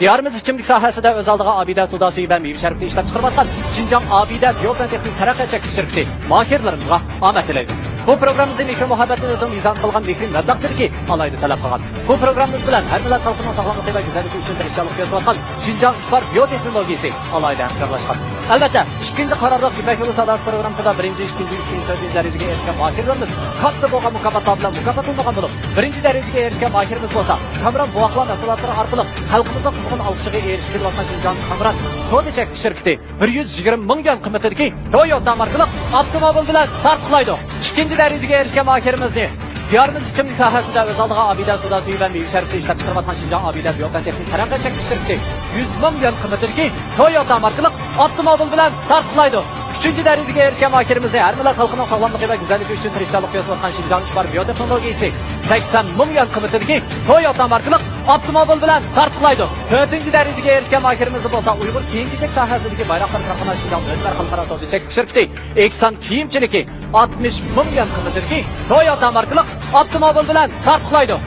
Diyorimiz ichimlik sohasida o'z oldiga Abida Sudo suvi va meva sharbatini ishlab chiqarayotgan Xinjiang Abida biotexnik taraqqiyot chekish shirkati mahirlarimizga omad tilaydi. Bu programmamizda mehr muhabbatni o'zim mezon qilgan mehrin mabdaqchiligi alayda talab qilgan. Bu programmamiz bilan har millat xalqining sog'lomligi va go'zalligi uchun tirishchilik qilayotgan Xinjiang Spor biotexnologiyasi alayda hamkorlashgan. Albatta, ikkinchi qarorda Ipak yo'li savdo programmasida 1-2-3 darajaga erishgan mahirlarimiz katta bo'lgan mukofotlar bilan mukofotlangan bo'lib, 1-darajaga erishgan mahirimiz bo'lsa, Kamran buvoqlar mahsulotlari orqali xalqimizga qizg'in olqishiga erishib kelayotgan Xinjiang Kamran savdo chekish shirkati 120 ming yuan qimmatidagi Toyota markali avtomobil bilan tartiblaydi. Ikkinchi darajaga erishgan mahirimizni diyorimiz ichimlik sohasida o'z oldiga Abida Sudo suvi va meva sharbatini ishlab chiqarayotgan Xinjiang Abida biotexnik taraqqiyot chekish shirkati 100 ming yuan qimmatidagi Toyota markali avtomobil bilan tartiblaydi. Üçüncü darajaga erishgan mahirimizni har millat xalqining sog'lomligi va go'zalligi uchun tirishchilik qilayotgan Xinjiang Spor biotexnologiyasi 80 ming yuan qimmatidagi Toyota markali avtomobil bilan tartiblaydi. 4-chi darajaga erishgan mahirimiz bo'lsa Uyg'ur kiyim-kechak sohasidagi bayroqlar tarqatgan Xinjiang xalqaro savdo chekish shirkati Eksan kiyimchiligi 60 ming yuan qimmatidagi Toyota markali avtomobil bilan tartiblaydi.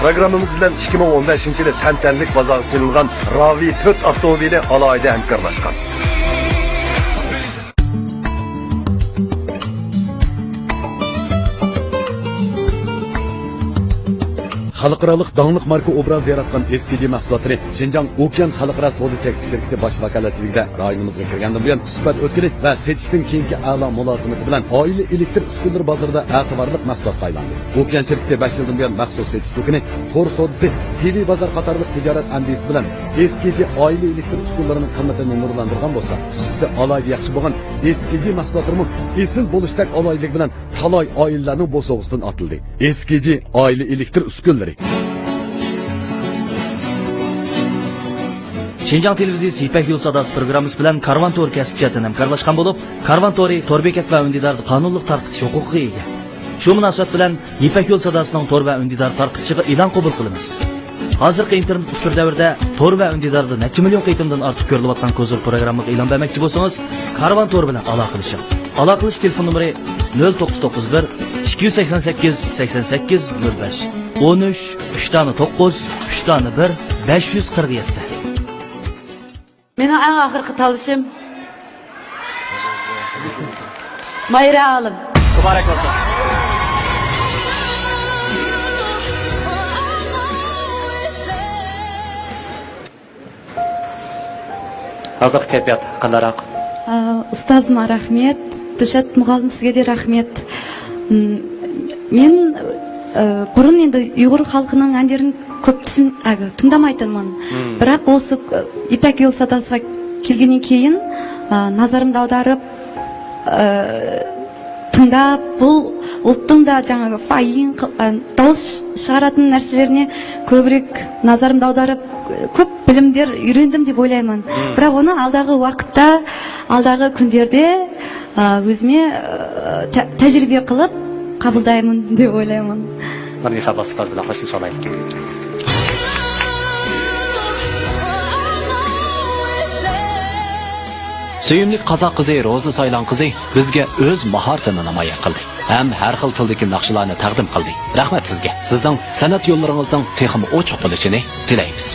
Programımız bilen 2015-yili tantanlik bozog'i silingan Ravi 4 avtomobili alayda hamkorlashgan. Xalqarалық dаңлық marka obraz yaratgan eskici mahsulotları Xinjiang Okean Xalqaro savdo chekish shirkati bosh vakolatligida rayonimizga kirgandan buyon suhbat o'tkazib va setishdan keyingi a'lo mulozimati bilan oila elektr uskunalari bozorida e'tiborli mahsulotga aylandi. Okean shirkati 5 yildan buyon maxsus setish do'koni, to'r savdosi, TV bozor qatorliq tijorat andisi bilan eskici oila elektr uskunalarining qimmatini nurlantirgan bo'lsa, sutda alayda yaxshi bo'lgan eskici mahsulotlarni esil bo'lishdak alaylik bilan talay oilalarning bo'sog'isidan atildi. Eskici oila elektr uskunalari Xinjiang televiziyasi İpek Yol Sadası programmasi bilan Karvan Tour kasbiyatini hamkorlashgan bo'lib, Karvan Tour'i to'r bekat va undidarni qonunliq tarqitish huquqiga ega. Shu munosabat bilan İpek Yol Sadasining to'r va undidar tarqitishiga e'lon qabul qilamiz. Hozirgi internet fikr davrida to'r va undidarni necha million qitimdan ortiq ko'rilayotgan ko'zir programmaga e'lon bermoqchi bo'lsangiz, Karvan Tour bilan aloqalashing. Aloqalash telefon nomeri 0991 288 88 05 13 3 9 3 1 547. Mening eng oxirgi tanlashim Mayra Alim. Muborak bo'lsin. Hozir kayfiyat qandaroq? Ustazıma rahmet, Dilshod muğallim sizga de rahmet. Men burun endi Uyg'ur xalqining әндерін көп тыңдамайтынмын. Бірақ осы İpek Yol Sadası'na келгеннен кейін назарымды аударып, тыңдап, бұл ұлттың да жаңағы файын дауыс шығаратын нәрселеріне көбірек назарымды аударып, көп білімдер үйрендім деп ойлаймын. Бірақ оны алдағы уақытта, алдағы күндерде өзіме тәжірибе қылып қабылдаймын деп ойлаймын. Nurnisa Bastaz bilan qo'shilib olaylik. Suyimli qozoq qizi Ro'za Saylan qizi bizga o'z mahoratini namoyon qildi. Ham har xil tildagi naqshlarni taqdim qildi. Rahmat sizga. Sizning san'at yo'llaringizning texmi ochiq bo'lishini tilaymiz.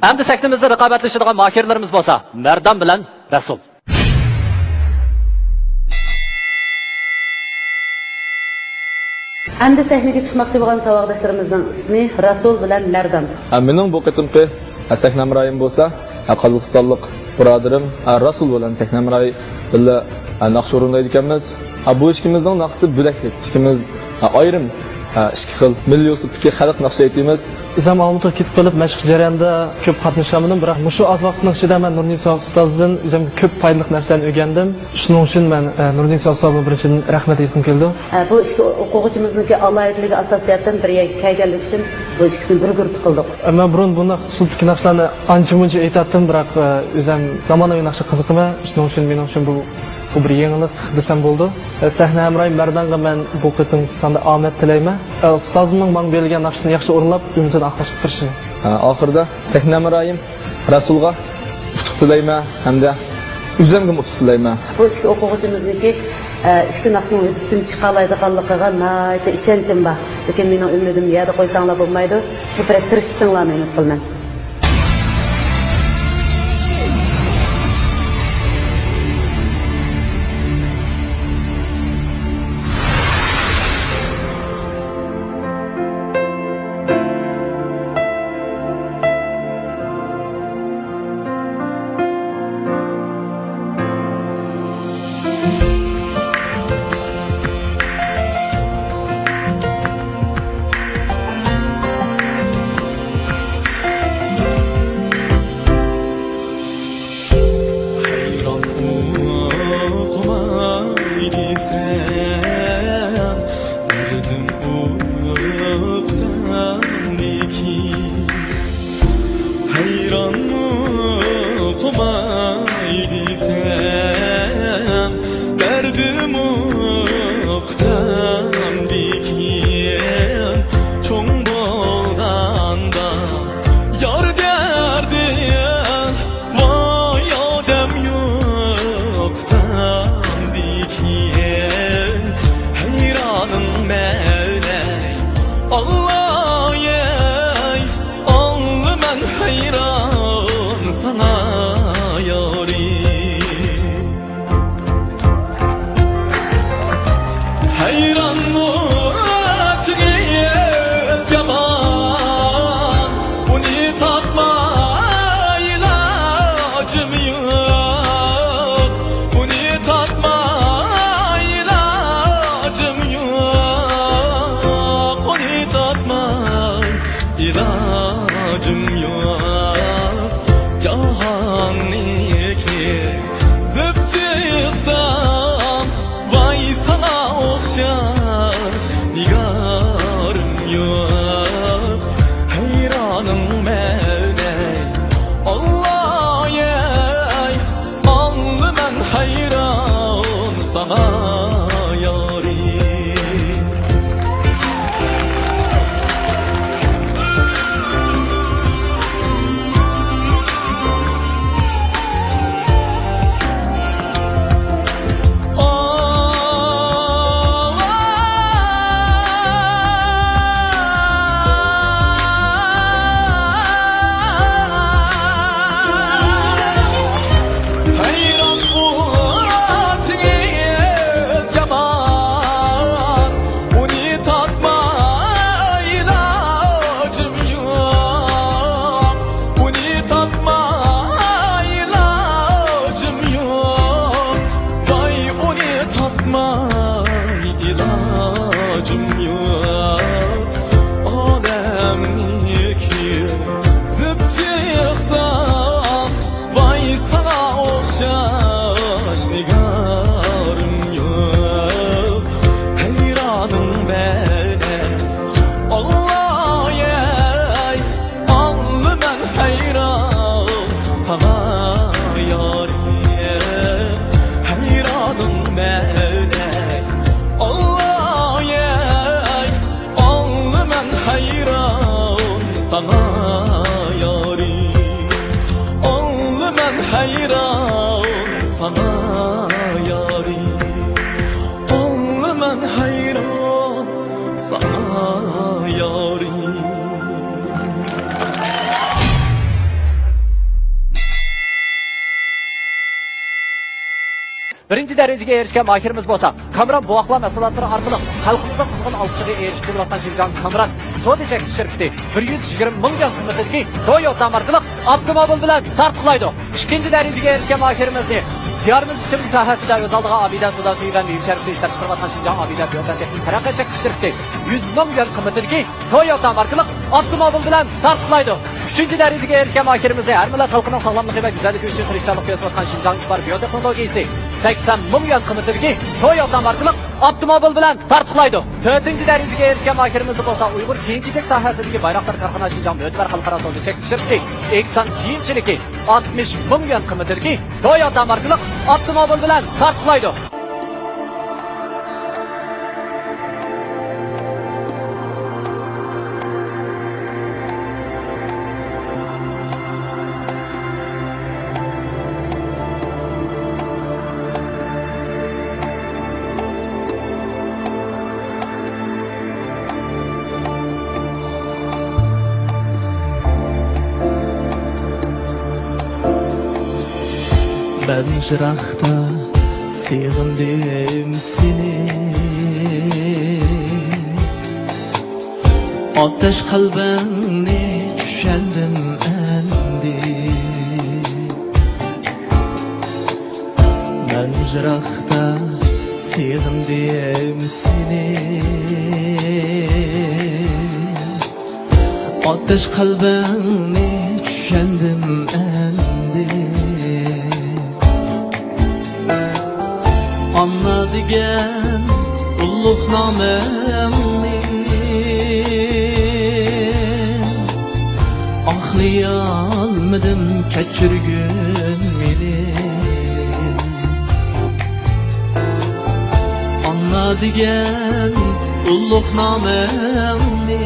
Endi sahnimizda raqobatlashadigan mahirlarimiz bo'lsa, Mardon bilan Rasul. Endi sahnaga chiqmoqchi bo'lgan saboqdoshlarimizning ismi Rasul bilan Mardon. Mening bu qitimqi sahna murayim bo'lsa, Qozog'istonlik birodarim Rasul bilan sahna murayim billa naqsh o'rindaydi ekanmiz. Bu ikkimizning naqshi bo'laklik. Ikkimiz ayrim ikki xil milliy uslubdagi xalq naqshi aytamiz. O'zim Olmaotaga ketib qolib mashq jarayonida ko'p qatnashganman, biroq shu oz vaqtning ichida men Nurnisa ustozdan o'zim ko'p foydali narsalarni o'rgandim. Shuning uchun men Nurnisa ustozga birinchidan rahmat aytgim keldi. Bu ikki o'quvchimizniki alohidligi asosiyatdan birga kelganlik uchun bu ikkisini bir guruh qildik. Men burun buni uslubdagi naqshlarni ancha-muncha aytdim, biroq o'zim zamonaviy naqshga qiziqman. Shuning uchun men uchun bu bir yangilik desem bo'ldi. Sahna Amrayim Mardonga men bu qitim sonda omad tilayman. Ustozimning menga bergan naqshini yaxshi o'rinlab, umidini aqlashib turishini. Oxirida Sahna Amrayim Rasulga utuq tilayman hamda o'zimga utuq tilayman. Bu ikki o'quvchimizniki ikki naqshning ustidan chiqa oladiganligiga nihoyatda ishonchim bor. Lekin mening umidim yerda qo'ysanglar bo'lmaydi. Ko'proq tirishishinglarni umid qilaman. ben hayran sana yarim. Birinci derecege erişken mahirimiz bolsa, Kamran buakla mesulatları arkalı halkımızın kızgın alkışıga erişip kelayotgan Şinjan Kamran Sodecek şirketi 120 milyon kıymetdagi Toyota markalı avtomobil bilan tartqilaydi. İkinci derecege erişken mahirimizni diyorimiz ichimlik sohasida o'z oldiga Abida Suda suygan yukshariqda ishlab chiqarayotgan Şinjan Abida Biotech taraqqiyotchi shirkati 100 milyon kıymetdagi Toyota markalı avtomobil bilan tartqilaydi. Üçüncü derecege erişken mahirimizni her millat halkının sağlamlığı ve güzelliği için tirişçilik yapayotgan Şinjan İkbar Biyoteknologiyasi 80 milyon kıymetdagi Toyota markalı avtomobil bilan tartqilaydi. Dördüncü derecege erişken mahirimiz bolsa Uyg'ur kiyim-kechak sohasidagi Bayroqtar korxona Şinjan O'tvar xalqaro savdo shirkati Eksan kiyimchiligi 60 milyon kıymetdagi Toyota markalı avtomobil bilan tartqilaydi. Ben jıraqda sığındım seni, ateş kalbini düşendim endi. Ben jıraqda sığındım seni, ateş kalbini düşendim endi. Anla degen ulluq namemni, Axlayalmadım keçirgün meni. Anla degen ulluq namemni,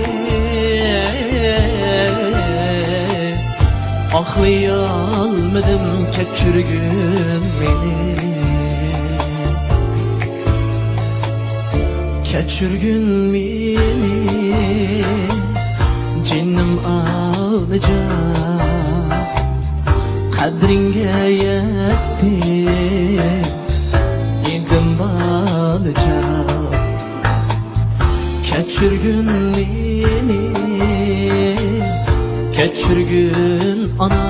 Axlayalmadım keçirgün meni. Keçirgün meni, cinim alacak, kadringe yetti, yedim balacak. Keçirgün meni, keçirgün ana,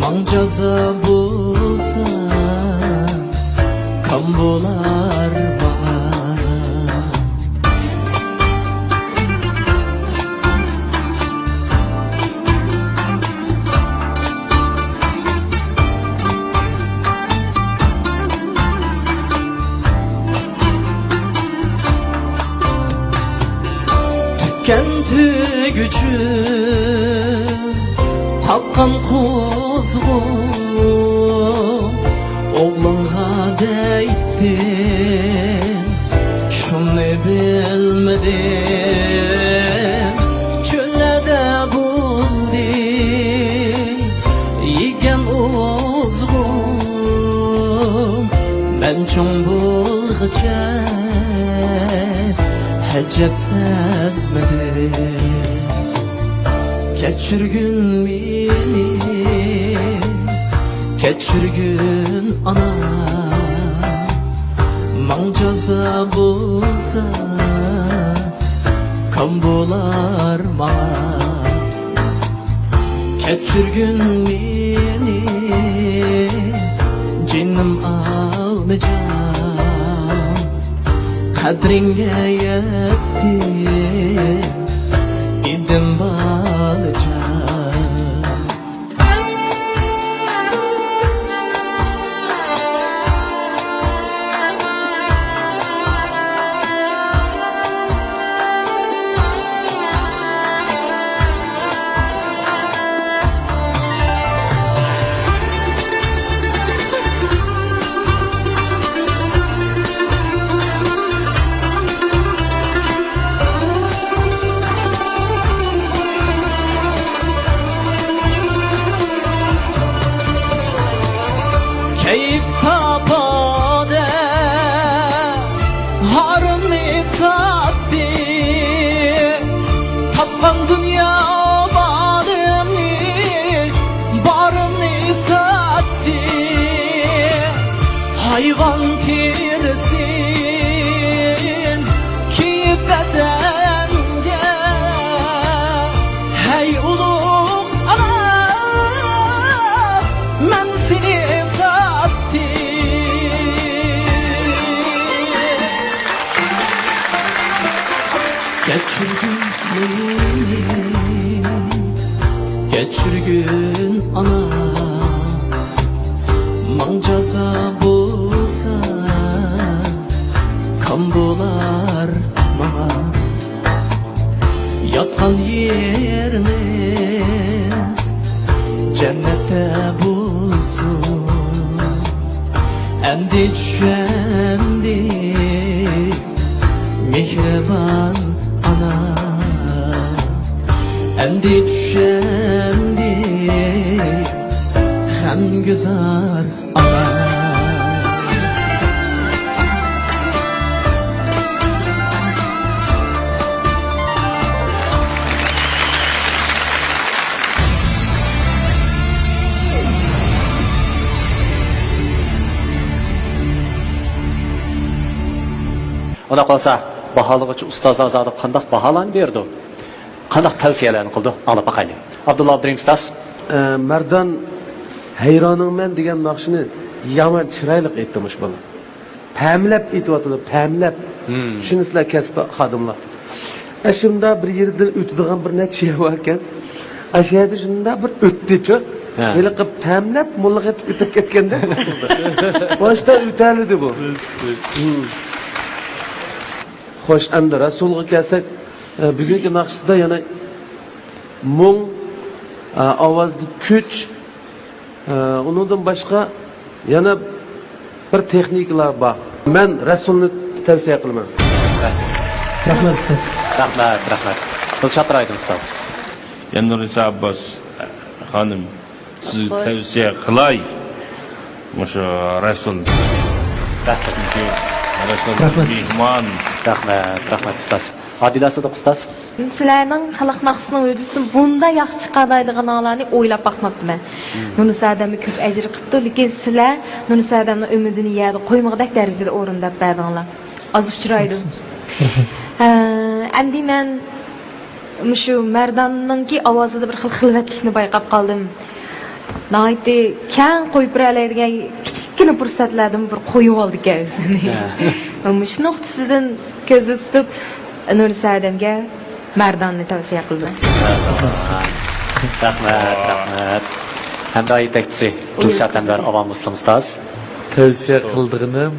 mancaza bulsa, kam bolar Kenti gücü kalkan kuzgu oğlunğa değdi, şunu bilmedim. Çöllerde buldu yigen uzgun, ben çoğun bulgıca hecep sezmedim. Keçirgün meni, keçirgün ana, mancaza bulsa kam bolar bana. Keçirgün meni, cinim alacak, kadringe yetti, idim balacak. harını sattı tapkan dünya barımı sattı hayvan terisin kiyip bedenge hey uluk ana ben seni sattı geçirgin ana man jaza bulsa kan bolar bana yatkan yeriniz cennette bulsun endi düşendi mihriban ana endi düşendi hem güzel ana Ona qolsa baholag'uchi ustozlar zodi qanday baholarni berdi? Qanday tavsiyalarni qildi? Olib boqaylik. Abdulla Abdurim ustoz. Mardan hayroningman degan naqshini yomon chiroyli aytdimish bola. Pamlab aytyapti, pamlab. Shuni sizlar kasb xodimlar. Shunda bir yerdan o'tadigan bir necha yo'q ekan. Ashada shunda bir o'tdi-chi. Hali qilib pamlab mulla etib o'tib ketganda. Boshda o'taladi bu. Xo'sh, endi Rasulga kelsak, bugungi naqshida yana mung ovozli kuch, undan boshqa yana bir texnikalar bor. Men Rasulni tavsiya qilaman. Rahmat siz. Rahmat. Dilshod Raydin ustoz. Nurisa Abbos xonim, siz tavsiya qilay. O'sha Rasul. Mehmon. Rahmat ustoz. Odila Sodiq ustoz. Sizlarning xalq naqsini o'zisidan bunda yaxshi chiqaradiganlarni o'ylab boqmabman. Nunisi adamni ko'p ajr qildi, lekin sizlar Nunisi adamni umidini yerda qo'ymag'dak darajada o'rindab berdinglar. Az uchraydi. Endi men shu Mardanninki ovozida bir xil xilvatlikni bayqab qoldim. Nayti kang qo'yib beradigan kichkina fursatlardan bir qo'yib oldik o'zini. Shu nuqtasidan ko'z tutib Nurisi adamga Mardanni tavsiya qildim. Rahmat. Hamda yetakchisi Dilshod Hamdar Avam Muslim ustoz. Tavsiya qildiganim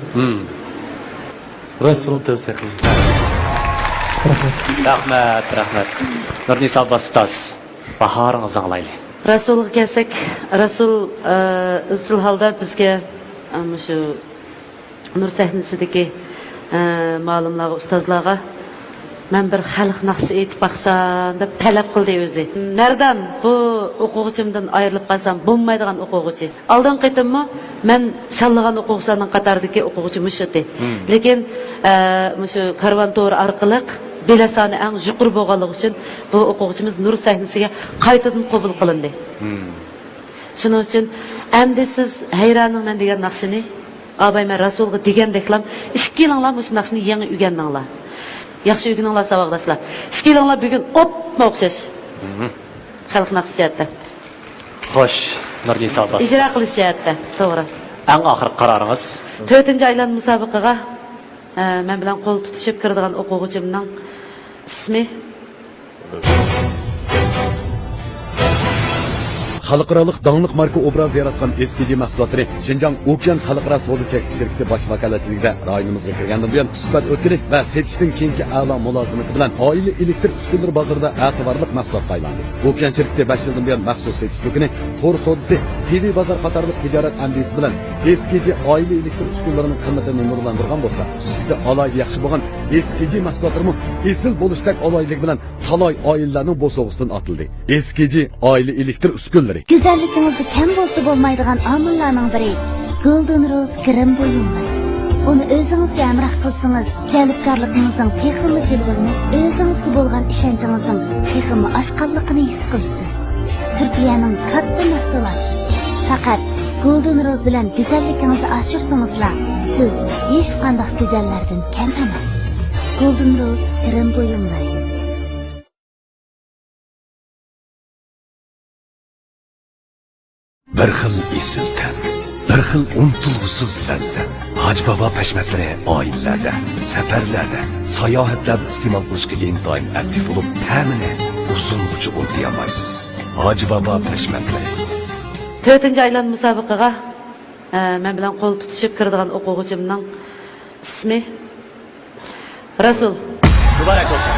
Rasul tavsiya qildi. Rahmat. Nurnisa Abbos ustoz. Bahoringizni anglaylik. Rasulga kelsak, Rasul izchil holda bizga shu nur sahnasidagi ma'lumlarga, ustozlarga men bir xalq naqshi aytib baqsam deb talab qildi o'zi. Nerdan bu o'quvchimdan ayrilib qolsam bo'lmaydigan o'quvchi. Oldin qaytimmi men shallagan o'quvchilarning qatoridagi o'quvchi mushati. Lekin shu karvon to'ri orqali belasani eng yuqori bo'lganligi uchun bu o'quvchimiz nur sahnasiga qaytadan qabul qilindi. Shuning uchun endi siz hayroning men degan naqshini Abay men Rasulga degandeklam 2 yilinglar shu naqshini yangi o'rgandinglar. Yaxshi o'rganinglar savoqdoshlar. 2 yilinglar bugun opma o'xshash. Xalq naqshiyatda. Xo'sh, Nurnisa Abbos. Ijro qilishiyatda, to'g'ri. Eng oxirgi qaroringiz? 4-aylan musobaqaga men bilan qo'l tutishib kiradigan o'quvchimning ismi xalqarалық даңлық марка образ яратқан eskiji mahsulotları Şinjan Okean Xalqaro savdo cheklanish shirkati bosh vakolatligida rayonimizga kirgandan buyon suhbat o'tkilik va setishdan keyingi a'lo mulozimati bilan oila elektr uskunalari bozorida e'tiborli mahsulotga aylandi. Okean shirkati 5 yildan buyon maxsus setish do'koni, to'r savdosi, TV bozor qatorliq tijorat amdisi bilan eskiji oila elektr uskunalarining qimmatini nurlantirgan bo'lsa, sizda alayda yaxshi bo'lgan eskiji mahsulotlarmi esil bo'lishdak alaylik bilan talay oilalarning bo'sog'isidan atildi. Eskiji oila elektr uskunalari Güzelliginizde kem bolsa bolmaydigan amillarning biri Golden Rose krem buyumlar. Onu özünüzge emrah kılsınız, jalibkarlığınızın teximi jilvelenip, özünüzge bolgan işençinizin teximi aşqanlıqını his qilsiz. Türkiye'nin katta mahsulat. Fakat Golden Rose bilen güzellikinizi aşırsanızlar, siz hiç qandaq güzellerden kam emas. Golden Rose krem buyumlar. Bir xil esil tan, bir xil unutilg'usiz lazzat. Hoji Baba pashmatlari oilalarda, safarlarda, sayohatlarda iste'mol qilishga intoyin aktiv bo'lib, ta'mini uzungacha unutay olmaysiz. Hoji Baba pashmatlari. 4-nji aylan musabaqaga men bilan qo'l tutishib kiradigan o'quvchimning ismi Rasul. Muborak bo'lsin.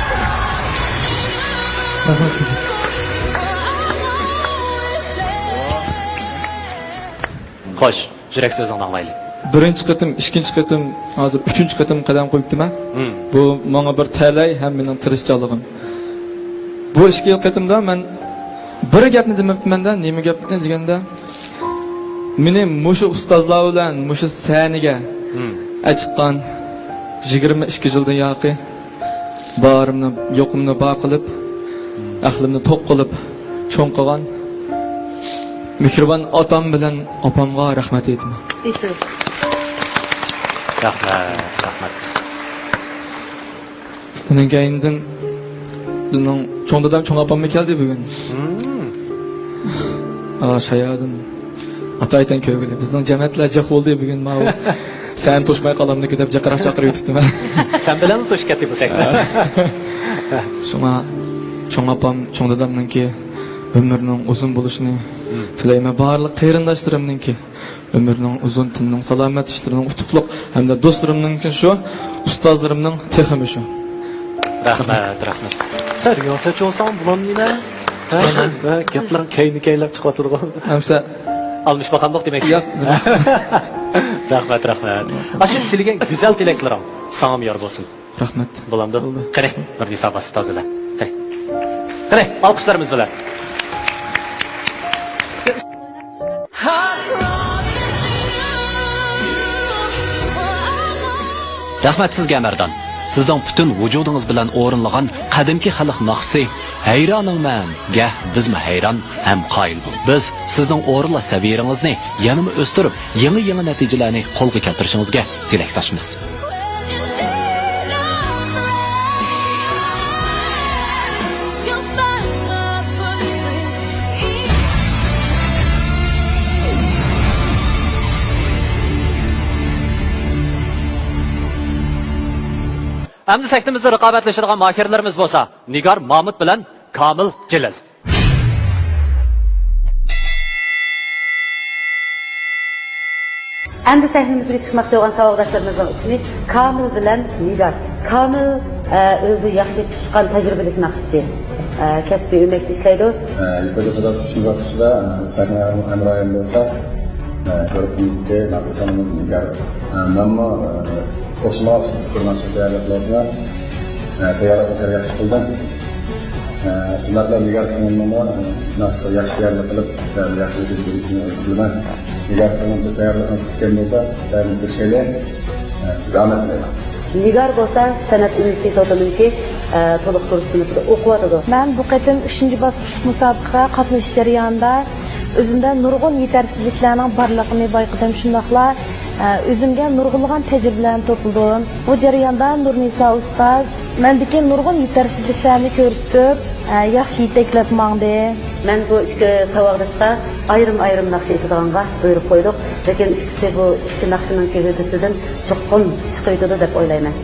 Xo'sh, yurak so'zingni anglaylik. Birinchi qitim, ikkinchi qitim, hozir uchinchi qitim qadam qo'yibdim-a. Bu menga bir talay ham mening tirishchiligim. Bu ikki qitimda men bir gapni demabman-da, nima gapni deganda, meni mushu ustozlar bilan mushu saniga chiqqan 22 yildan yoqi borimni, yo'qimni bor qilib, aqlimni to'q qilib, cho'ng qilgan mehribon otam bilan opamga rahmat aytaman. Rahmat. Bundan keyindan bizning cho'ng dadam, cho'ng opamga keldi bugun. Shayadan ataydan ko'gili bizning jamiyatlar jiq bo'ldi bugun. Men sen to'shmay qolamniki deb jaqiraq chaqirib yetibdim. Sen bilan to'shib ketdik bu sektor. Shunga cho'ng opam, cho'ng dadamningki ömrünün uzun buluşunu tilayman barliq qarindoshlarimningki ömrünün uzun, tinning salomat, ishlarining utuqliq hamda do'stlarimningki shu, ustozlarimning texmi shu. Rahmat. Sen yo'lchi olsang bularni ha, gaplarning kayni-kaylab chiqyotdi. Hamsa almış bakanlık demek. Yo'q. Rahmat. Aşın tilgen güzel tilaklarim sana yor bo'lsin. Rahmat. Bo'lamdi. Qani, bir nisabasi tozala. Qani, alqishlarimiz bilan. Rahmat sizga Amardan. Sizning butun vujudingiz bilan o'rinlagan qadimki xalq naqsi hayroningman. Gah bizmi hayron ham qoyil bo'l. Biz sizning o'rinla saviyaringizni yanama o'stirib, yangi natijalarni qo'lga keltirishingizga tilakdoshmiz. Endi sektimizde raqobatlashadigan mahirlarimiz bo'lsa, Nigar Mahmud bilan Komil Jilal. Endi sahnimizga chiqmoqchi bo'lgan savoldoshlarımızın ismi Komil bilan Nigar. Komil o'zi yaxshi pishgan tajribali naqshchi. Kasbiy umekda ishlaydi. Yuqorida tushungan bosqichda sahna hamrohim bo'lsa, ko'ribdingizki, naqshimiz Nigar. Ammo Osmanlı kurması tayyorliklarga tayyorgarlik yaxshi qildim. Shunday Nigar sinimni nasıl yaxshi tayyorlik qilib, yaxshi o'zgarishni bilaman. Nigar sinimni tayyorlikni kutgan bo'lsa, sizlarni bir şeyler sizga omad tilayman. Nigar bo'lsa san'at institutininki to'liq kurs sinfida o'qiyotdi. Men bu qatim 3-bosqich musobaqaga qatnashish jarayonida o'zimda nurg'un yetersizliklarning borligini bayqadim. Shundaqla o'zimga nurg'ulg'an tajribalarni to'pladim. Bu jarayonda Nurnisa ustoz mendagi nurg'un yetersizliklarni ko'rsatib, yaxshi yetaklab mangdi. Men bu ikki savoldoshga ayrim naqsh aytadiganға buyruq qo'ydik. Lekin ikkisi bu ikki naqshning kevdasidan cho'qqin chiqaydi deb o'ylayman.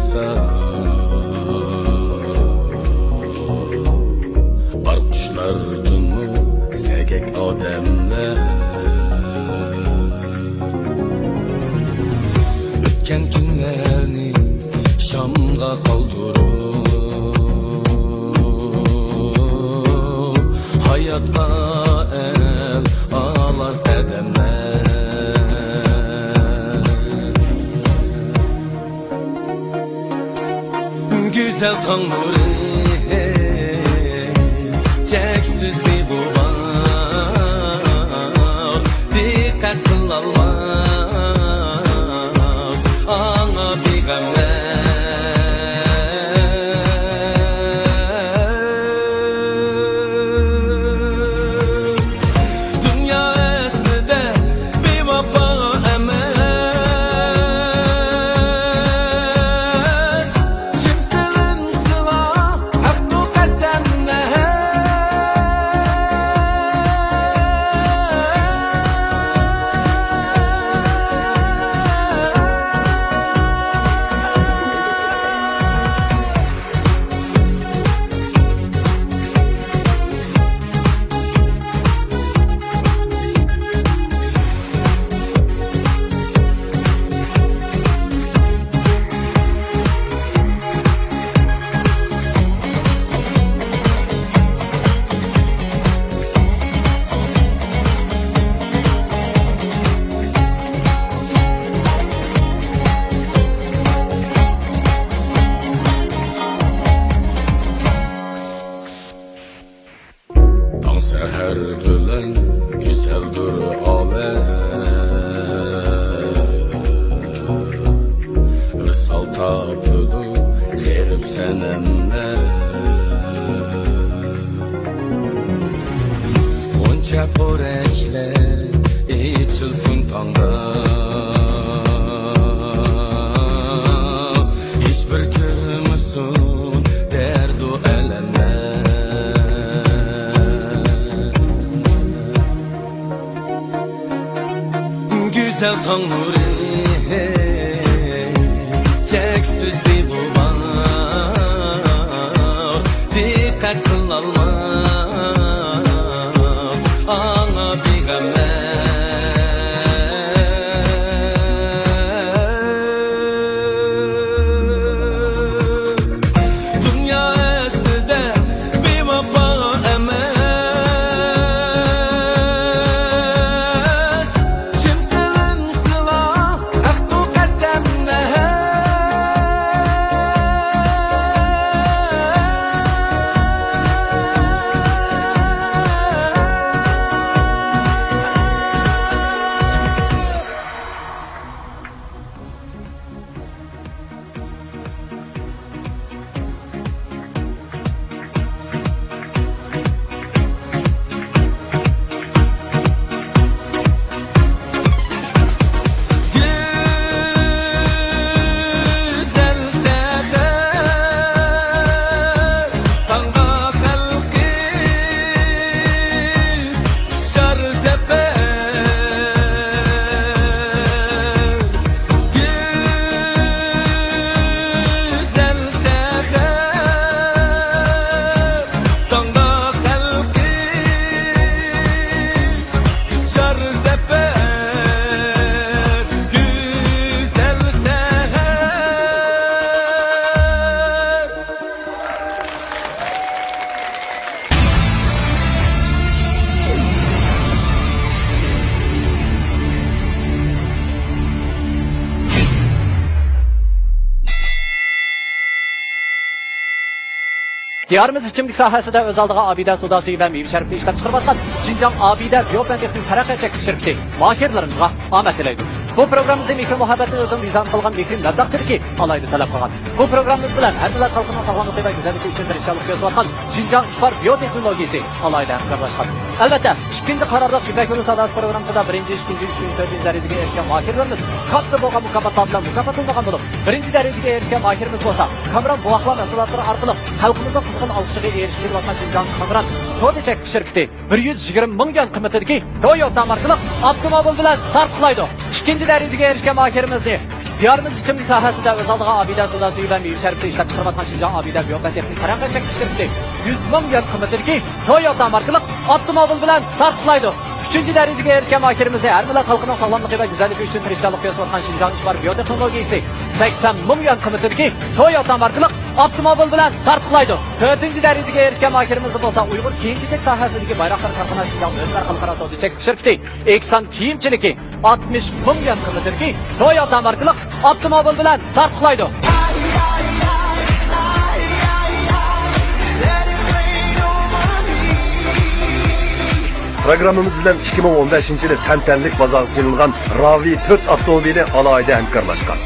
bo'lsa bor qushlardimi sagak odamlar o'tgan kunlarni shamga qoldirib hayotga el alar qadamlar güzel tanguri cheksiz beg'ubor diqqat qilolmas anga beg'amlar dunyo aslida bevafo emas chin tilim sivo ahdu qasamlar Tong sahar bilan güzeldir olam Visal tapıdı gerib senenler Onca porekler içilsin tangda Hiçbir görmüsün derdu elemler güzel tanguri cheksiz beg'ubor diqqat qilolmas anga beg'amlar dunyo aslida bevafo emas chin tilim sivo ahdu qasamlar güzel seher tanga halqi shar zafer güzel seher tanga halqi shar zafer güzel seher Diyarımız içimlik sahasida öz aldığı abide sodası ve meyve şerifli işlep çıkarbatkan Şinjan Abide Biyopendek'in terakki çek şirketi mahirlerimizga ahmet dileydi. Bu programımızda mikro muhabbetini özün nizam kılgan mikrim mebdaqtır ki alaydı talep kılgan. Bu programımız bilen her millet halkının sağlamlığı ve güzelliği için tirişçilik yazıvatkan Şinjan İşbar Biyoteknolojisi alaydı kardeşler. Elbette, işkindi kararda İpek Yolu Sadası programımızda birinci, ikinci, üçüncü, dördüncü dereceye erişken mahirlerimiz katlı boğa mukabbatlarla mukabbatılmagan bulup birinci dereceye erişken mahirimiz olsa Kamran Boğakla mesulaları arkalı halkımıza kızgın alışığı erişkili vatan Şinjan Kamran Todicek şirketi 120 milyon kıymetideki Toyota markalı avtomobil bilen tartqilaydı. İkinci dereceye erişken mahirimizni diyarımız içimlik sahasında öz aldığı abide suda suyu ve meyve şerifte işlep çıkarmatkan Şinjan abide biyoqat texnik taraqqiyot şirketi 100 ming yuan qiymatidagi Toyota markalı avtomobil bilan tartiblaydi. 3. derecege erişken mahkememize her millet halkının sağlamlığı ve güzelliği için tirişçilik yapıyatkan Şinjan İşbar Biyoteknolojisi 80 ming yuan qiymatidagi Toyota markalı avtomobil bilan tartiblaydi. 4. derecege erişken mahkememiz bolsa Uyghur kiyim-kechak sohasidagi bayroqlar tarqanan Şinjan Özler Xalqaro savdo cheklanish shirkati Eksan kiyimchiligi 60 ming yuan qiymatidagi Toyota markalı avtomobil bilan tartiblaydi. Programımız bilen 2015 yılı tentenlik bazası sunulgan Ravi 4 avtomobili alayda hemkarlaşkan.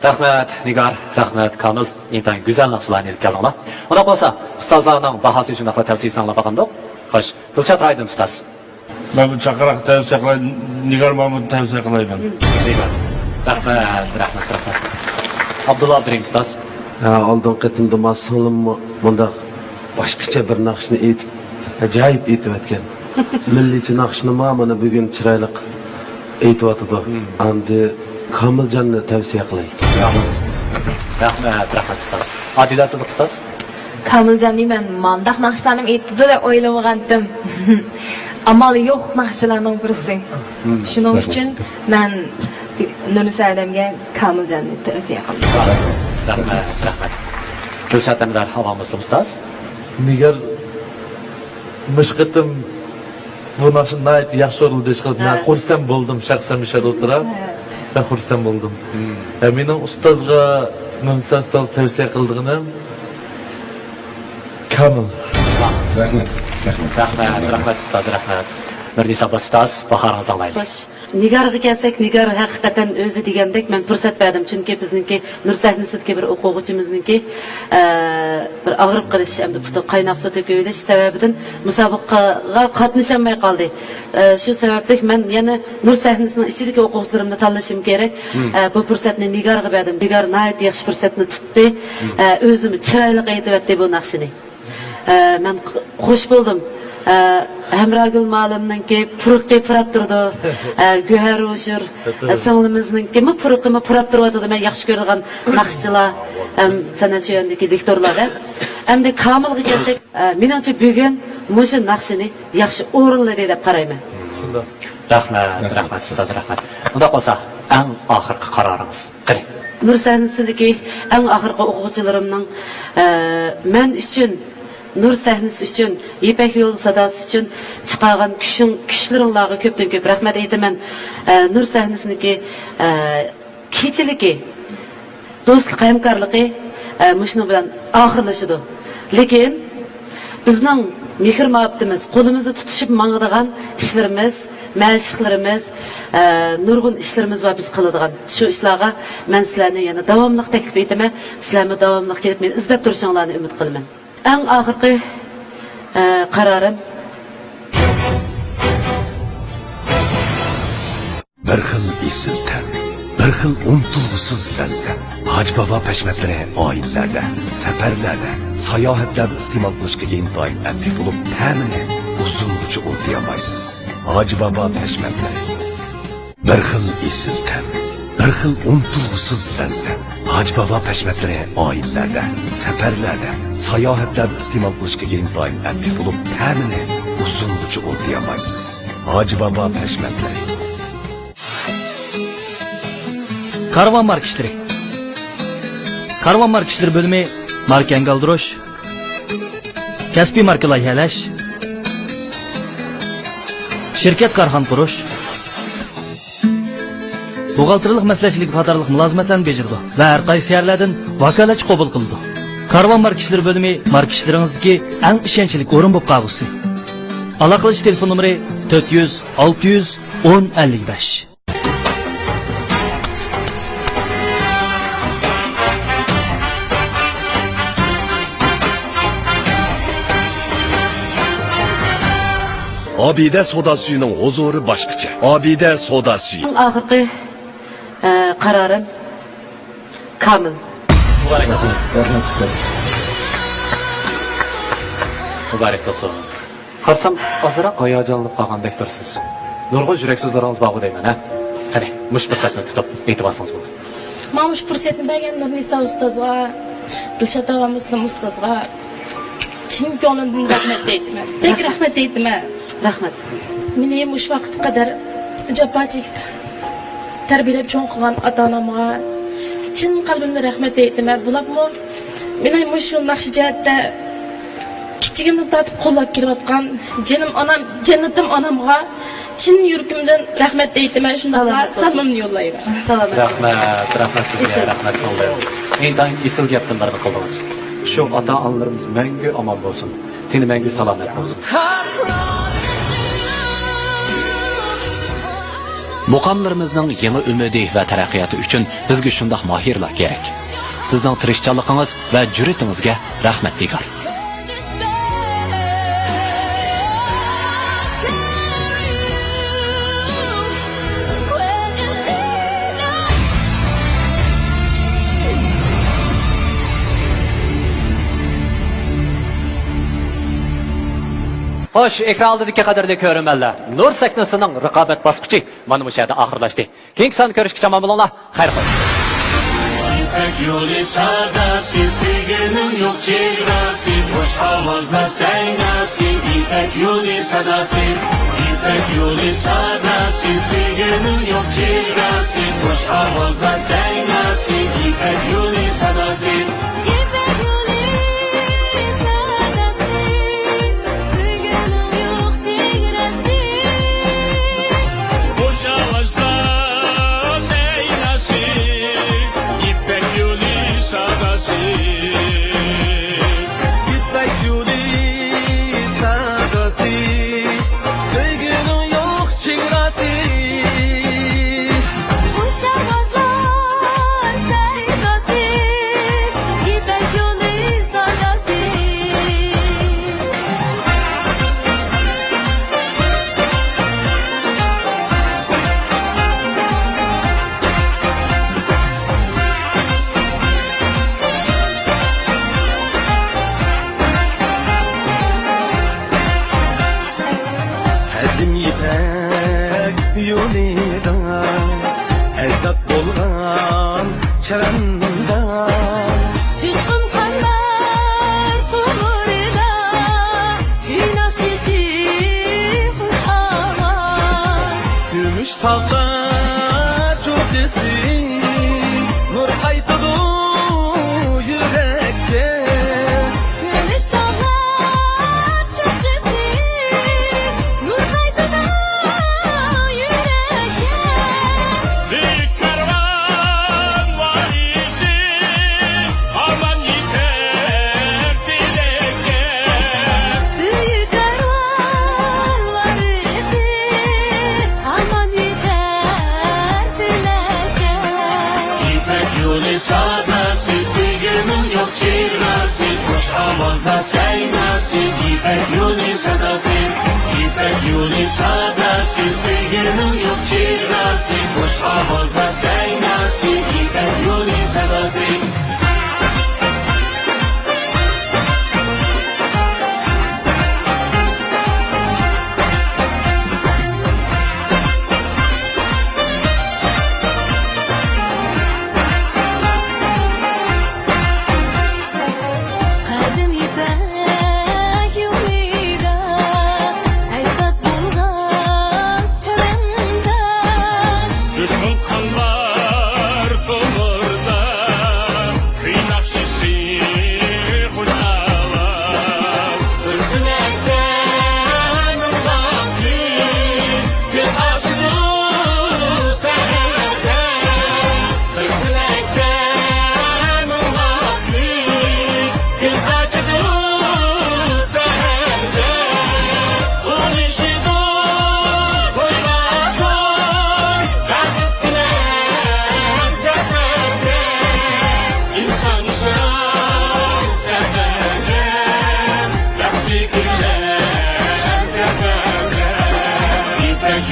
Rahmet Nigar, rahmet Kamil, intayin güzel naqshlarni elib keldinglar. Unda bo'lsa, ustozlarning bahosi uchun naqla tavsiyasini anglab olgandik. Xo'sh, Dilshod Raydin ustoz. Ben bu chaqiriq tavsiya qilayman, Nigar Mahmudni tavsiya qilayman. Rahmat. Abdulla Abdurim ustoz. Oldingi qitimda masolim bunda boshqacha bir naqshni aytib, ajoyib aytib o'tgan. Milliy naqshni mana bugun chiroyli aytib o'tdi. Endi Kamiljanni tavsiya qilay. Rahmat ustoz. Adila Sidiq ustoz. Kamiljanni men mandaq naqshlarni aytibdi deb o'ylamagandim. amali yo'q naqshlarning birisi. Shuning uchun men Nurisa Adamga Kamiljanni tavsiya qilaman. Rahmat. Dilshod Amidar havomizda ustoz. Nigar mishqitim bu naqshni yaxshi o'rildi qilib men xursand bo'ldim shaxsan ishada o'tirib. Ben xursand bo'ldim. Mening ustozga Nurisa ustoz tavsiya qildig'ini Kamil. Rahmat ustoz, rahmat. Nurisa ustoz, bahoringizni anglaylik. Xo'sh, Nigarga kelsak, Nigar haqiqatan o'zi degandek men fursat berdim, chunki bizningki Nur sahnasidagi bir o'quvchimizningki bir og'rib qolish, hamda puti qaynoq suv to'kilish sababidan musobaqaga qatnasholmay qoldi. Shu sababli men yana Nur sahnasining ichidagi o'quvchilarimni tanlashim kerak. Bu fursatni Nigarga berdim. Nigar nihoyat yaxshi fursatni tutdi. O'zimni chiroyli aytibdi bu naqshini. Men xush bo'ldim. Hamragul ma'lumninki furuqqa purab turdi. Guhar O'shir singlimizninki furuqqa purab turdi. Men yaxshi ko'rgan naqshchilar, san'atchi yondagi diktorlarda. Endi Kamilga kelsak, menimcha bugun mushu naqshini yaxshi o'rinladi deb qarayman. Shunda. Rahmat ustoz, rahmat. Unda qolsa, eng oxirgi qaroringiz. Qiling. Nur sahnasidagi eng oxirgi o'quvchilarimning men uchun Nur sahnasi uchun, Ipak yo'li sadosi uchun chiqargan kuchlaringizga ko'pdan ko'p rahmat aytaman. Nur sahnasiniki kechiligi, do'stlik, hamkorligi mushuni bilan oxirlashadi. Lekin bizning mehr muhabbatimiz, qo'limizda tutishib mangadigan ishlarimiz, mashqlarimiz, nurg'un ishlarimiz va biz qiladigan shu ishlarga men sizlarni yana davomli taklif etaman. Sizlarni davomli kelib men izlab turishinglarni umid qilaman. Eng oxirgi qarorim bir xil esil tan, bir xil unutilg'usiz lazzat. Haj Baba pashmatlari oilalarda, safarlarda, sayohatlarda iste'mol qilishga intoyin aktiv bo'lib, ta'mini uzungacha unutmaysiz. Haj Baba pashmatlari bir xil esil tan, bir xil unutilg'usiz lazzat. Haj Baba pashmatlari oilalarda, safarlarda, sayohatlarda iste'mol qilishga intoyin aktiv bo'lib, ta'mini uzungacha unutmaysiz. Haj Baba pashmatlari. Karvan marketleri. Karvan marketleri bölümü marka engaldırış, kasbiy marka loyihalash, şirket karxan qurush, buğaltırlıq məsləhçilik qatarlıq mülazimatlarni bejirdi və hər qaysi yerlərdən vakalatchi qabul qildi. Karvan marketleri bölümü marketlaringizdagi eng ishonchli o'rin bo'lib qoldi. Aloqalash telefon nomeri 400 600 1055. Abide soda suyunun huzuru başqacha. Abide soda suyu. Eng oxirgi qarorim Kamil. Muborak bo'lsin. Qarsam ozroq hayajonlanib qolgandek tursiz. Nurg'un yurak so'zlaringiz bor deyman, ha? Qani, mush fursatni tutib e'tiborsingiz bo'ldi. Mana shu fursatni bergan Nurisa ustozga, Dilshod va Muslim ustozga chin ko'nglimdan rahmat aytaman. Tek rahmat aytaman. Rahmat. Meni ham ush vaqtga qadar jafo chekib tarbiyalab cho'ng qilgan ota-onamga chin qalbimdan rahmat aytaman. Bularmi meni ham shu naqsh jihatda kichigimdan tortib qo'llab kelayotgan jinim onam, jannatim onamga chin yuragimdan rahmat aytaman. Shunday salomimni yo'llayman. Salom. Rahmat sizga, rahmat sizga. Mendan isil gapdan barda qildingiz. Shu ota-onalarimiz mangu omon bo'lsin. Teni mangu salomat bo'lsin. Muqamlarimizning yangi umidi va taraqqiyoti uchun bizga shundoq mohirlar kerak. Sizning tirishchanligingiz va jur'atingizga rahmat Nigar. Xo'sh, ekran oldidagi qadrli ko'rmanlar. Nur sahnasining raqobat bosqichi mana bu yerda oxirlashdi. Keyingi son ko'rishgacha omon bo'linglar. Xayr qo'ying. Yo'li sadasi, sevgining yo'q chegarasi. hoş avazlar saynasin, İpek yolu sadası, İpek yolu sadası, sevginin yok çırası, hoş avazlar saynasin, İpek yolu sadası.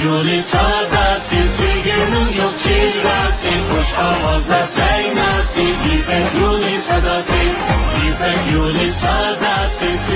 Yolu sadası, sevginin yok çırası, hoş avazlar saynası, İpek yolu sadası, İpek yolu sadası.